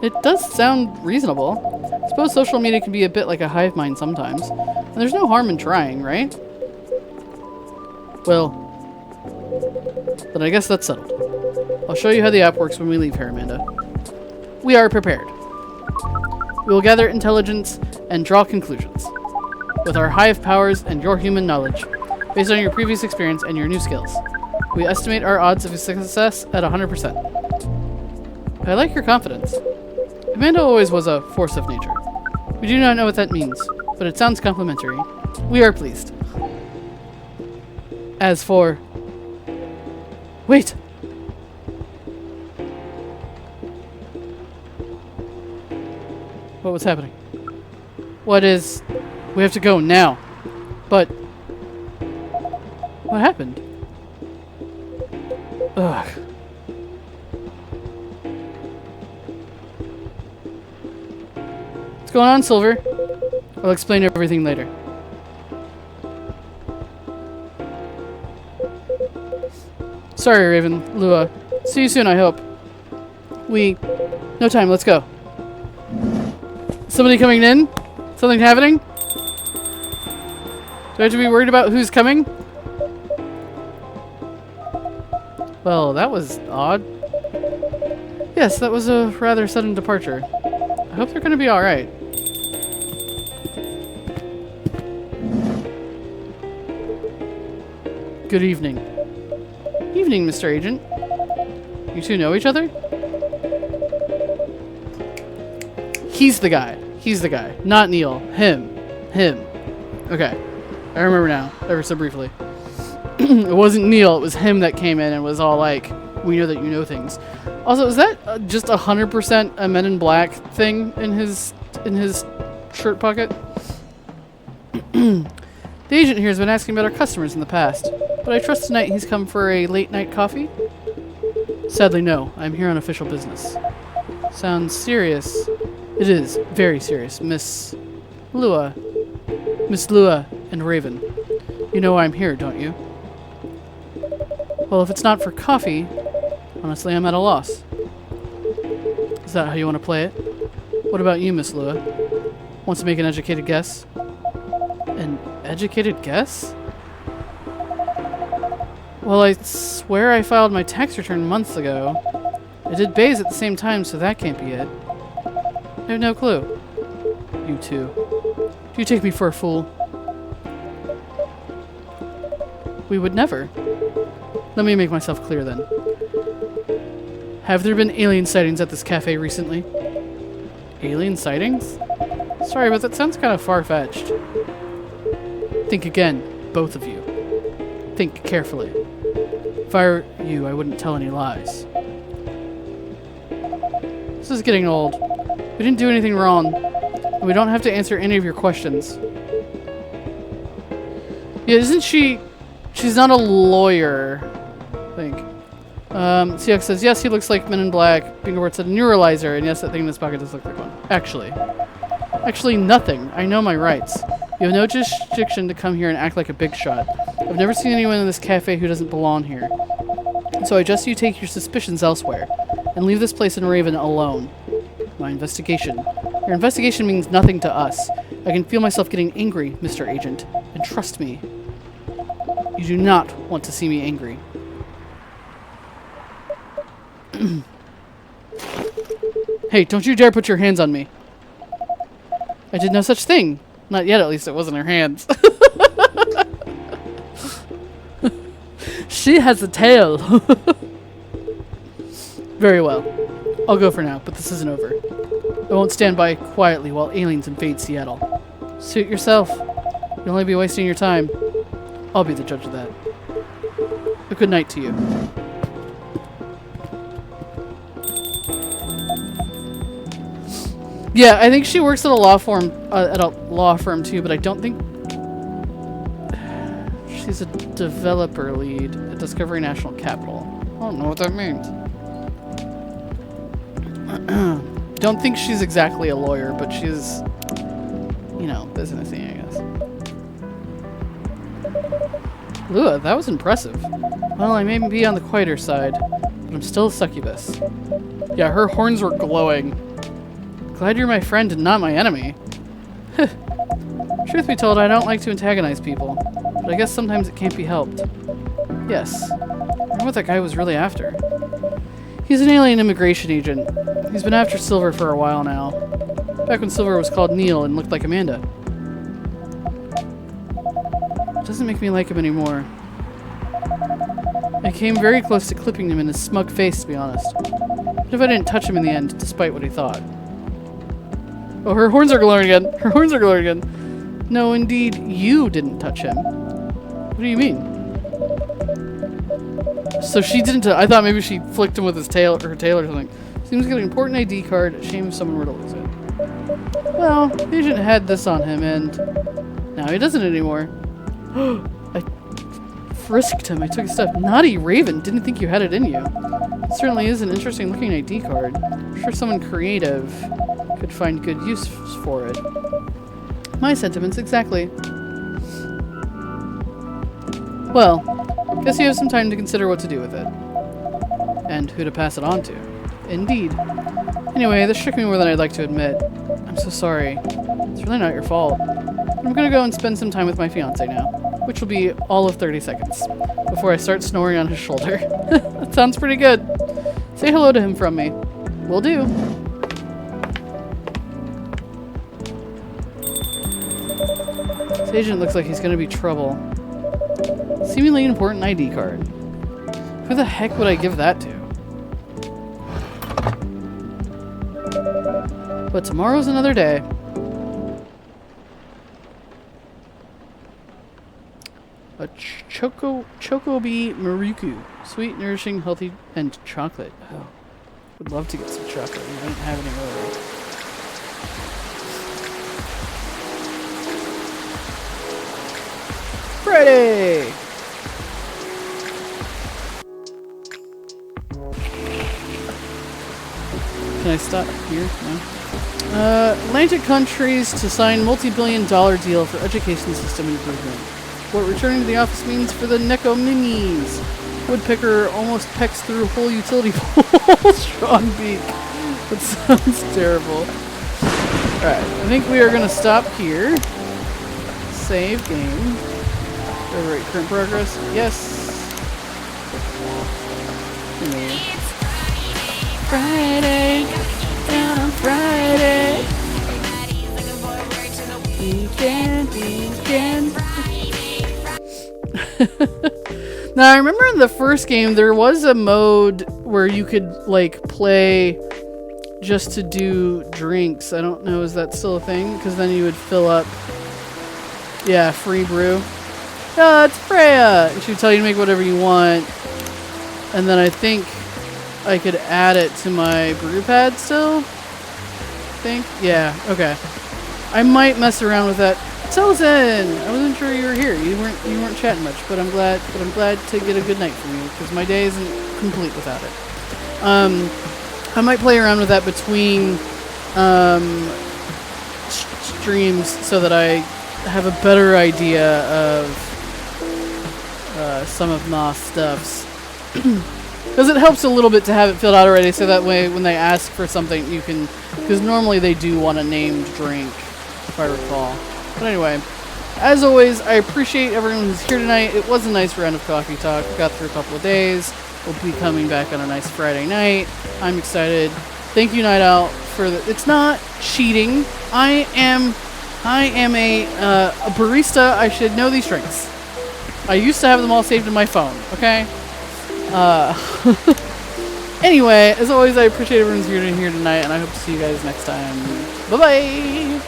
It does sound reasonable. I suppose social media can be a bit like a hive mind sometimes. And there's no harm in trying, right? Well, then I guess that's settled. I'll show you how the app works when we leave here, Amanda. We are prepared. We will gather intelligence and draw conclusions. With our hive powers and your human knowledge, based on your previous experience and your new skills, we estimate our odds of success at 100%. I like your confidence. Amanda always was a force of nature. We do not know what that means, but it sounds complimentary. We are pleased. As for... Wait! What was happening? What is... We have to go now. But... What happened? Ugh. What's going on, Silver? I'll explain everything later. Sorry, Raven. Lua. See you soon, I hope. No time, let's go. Somebody coming in? Something happening? Do I have to be worried about who's coming? Well, that was odd. Yes, that was a rather sudden departure. I hope they're gonna be alright. Good evening. Evening, Mr. Agent. You two know each other? He's the guy. He's the guy. Not Neil. Him. Okay. I remember now, ever so briefly. It wasn't Neil, it was him that came in and was all like, we know that you know things. Also, is that just 100% a Men in Black thing in his shirt pocket? The agent here has been asking about our customers in the past, but I trust tonight he's come for a late night coffee? Sadly, no. I'm here on official business. Sounds serious. It is very serious, Miss Lua and Raven. You know why I'm here, don't you? Well, if it's not for coffee, honestly, I'm at a loss. Is that how you want to play it? What about you, Miss Lua? Wants to make an educated guess? An educated guess? Well, I swear I filed my tax return months ago. I did Bays at the same time, so that can't be it. I have no clue. You two. Do you take me for a fool? We would never. Let me make myself clear then. Have there been alien sightings at this cafe recently? Alien sightings? Sorry, but that sounds kind of far-fetched. Think again, both of you. Think carefully. If I were you, I wouldn't tell any lies. This is getting old. We didn't do anything wrong, and we don't have to answer any of your questions. Yeah, isn't she... She's not a lawyer, I think. CX says, yes, he looks like Men in Black. Bingo Bird said, neuralizer, and yes, that thing in his pocket does look like one. Actually nothing. I know my rights. You have no jurisdiction to come here and act like a big shot. I've never seen anyone in this cafe who doesn't belong here. So I suggest you take your suspicions elsewhere, and leave this place in Raven alone. My investigation. Your investigation means nothing to us. I can feel myself getting angry, Mr. Agent, and trust me, you do not want to see me angry. Hey, don't you dare put your hands on me. I did no such thing. Not yet, at least it wasn't her hands. She has a tail. Very well. I'll go for now, but this isn't over. I won't stand by quietly while aliens invade Seattle. Suit yourself. You'll only be wasting your time. I'll be the judge of that. A good night to you. Yeah, I think she works at a law firm too, but I don't think she's a developer lead at Discovery National Capital. I don't know what that means. Don't think she's exactly a lawyer, but she's, you know, businessy, I guess. Lua, that was impressive. Well, I may be on the quieter side, but I'm still a succubus. Yeah, her horns were glowing. Glad you're my friend and not my enemy. Truth be told, I don't like to antagonize people, but I guess sometimes it can't be helped. Yes. I wonder what that guy was really after. He's an alien immigration agent. He's been after Silver for a while now. Back when Silver was called Neil and looked like Amanda. It doesn't make me like him anymore. I came very close to clipping him in his smug face, to be honest. But if I didn't touch him in the end, despite what he thought. Oh, her horns are glowing again. Her horns are glowing again. No, indeed, you didn't touch him. What do you mean? So she didn't. I thought maybe she flicked him with his tail or her tail or something. Seems like an important ID card. Shame if someone were to lose it. Well, the agent had this on him, and now he doesn't anymore. I frisked him. I took his stuff. Naughty Raven. Didn't think you had it in you. It certainly is an interesting looking ID card. I'm sure someone creative could find good use for it. My sentiments exactly. Well, Guess you have some time to consider what to do with it. And who to pass it on to. Indeed. Anyway, this shook me more than I'd like to admit. I'm so sorry. It's really not your fault. I'm gonna go and spend some time with my fiance now, which will be all of 30 seconds, before I start snoring on his shoulder. That sounds pretty good. Say hello to him from me. Will do. This agent looks like he's gonna be trouble. Seemingly important ID card. Who the heck would I give that to? But tomorrow's another day. A Chocobi Maruku. Sweet, nourishing, healthy, and chocolate. Oh, would love to get some chocolate. I don't have any earlier. Friday! Can I stop here? No. Atlantic countries to sign multi-billion-dollar deal for education system improvement. What returning to the office means for the Neko Minis. Woodpecker almost pecks through whole utility pole. Strong beak. That sounds terrible. Alright, I think we are going to stop here. Save game. Right, current progress. Yes. Friday, down on Friday. Weekend. Now, I remember in the first game, there was a mode where you could, like, play just to do drinks. I don't know, is that still a thing? Because then you would fill up, yeah, free brew. Oh, it's Freya! And she would tell you to make whatever you want. And then I think I could add it to my brew pad still. I think? Yeah, okay. I might mess around with that. Tilton! I wasn't sure you were here. You weren't chatting much, but I'm glad to get a good night from you, because my day isn't complete without it. I might play around with that between streams so that I have a better idea of some of my stuffs. Because it helps a little bit to have it filled out already, so that way when they ask for something you can, because normally they do want a named drink, if I recall. But anyway, as always, I appreciate everyone who's here tonight. It was a nice round of coffee talk. We got through a couple of days. We'll be coming back on a nice Friday night. I'm excited. Thank you, Night Owl, for the. It's not cheating. I am a barista. I should know these drinks. I used to have them all saved in my phone. Okay. Anyway, as always, I appreciate everyone's here tonight, and I hope to see you guys next time. Bye bye.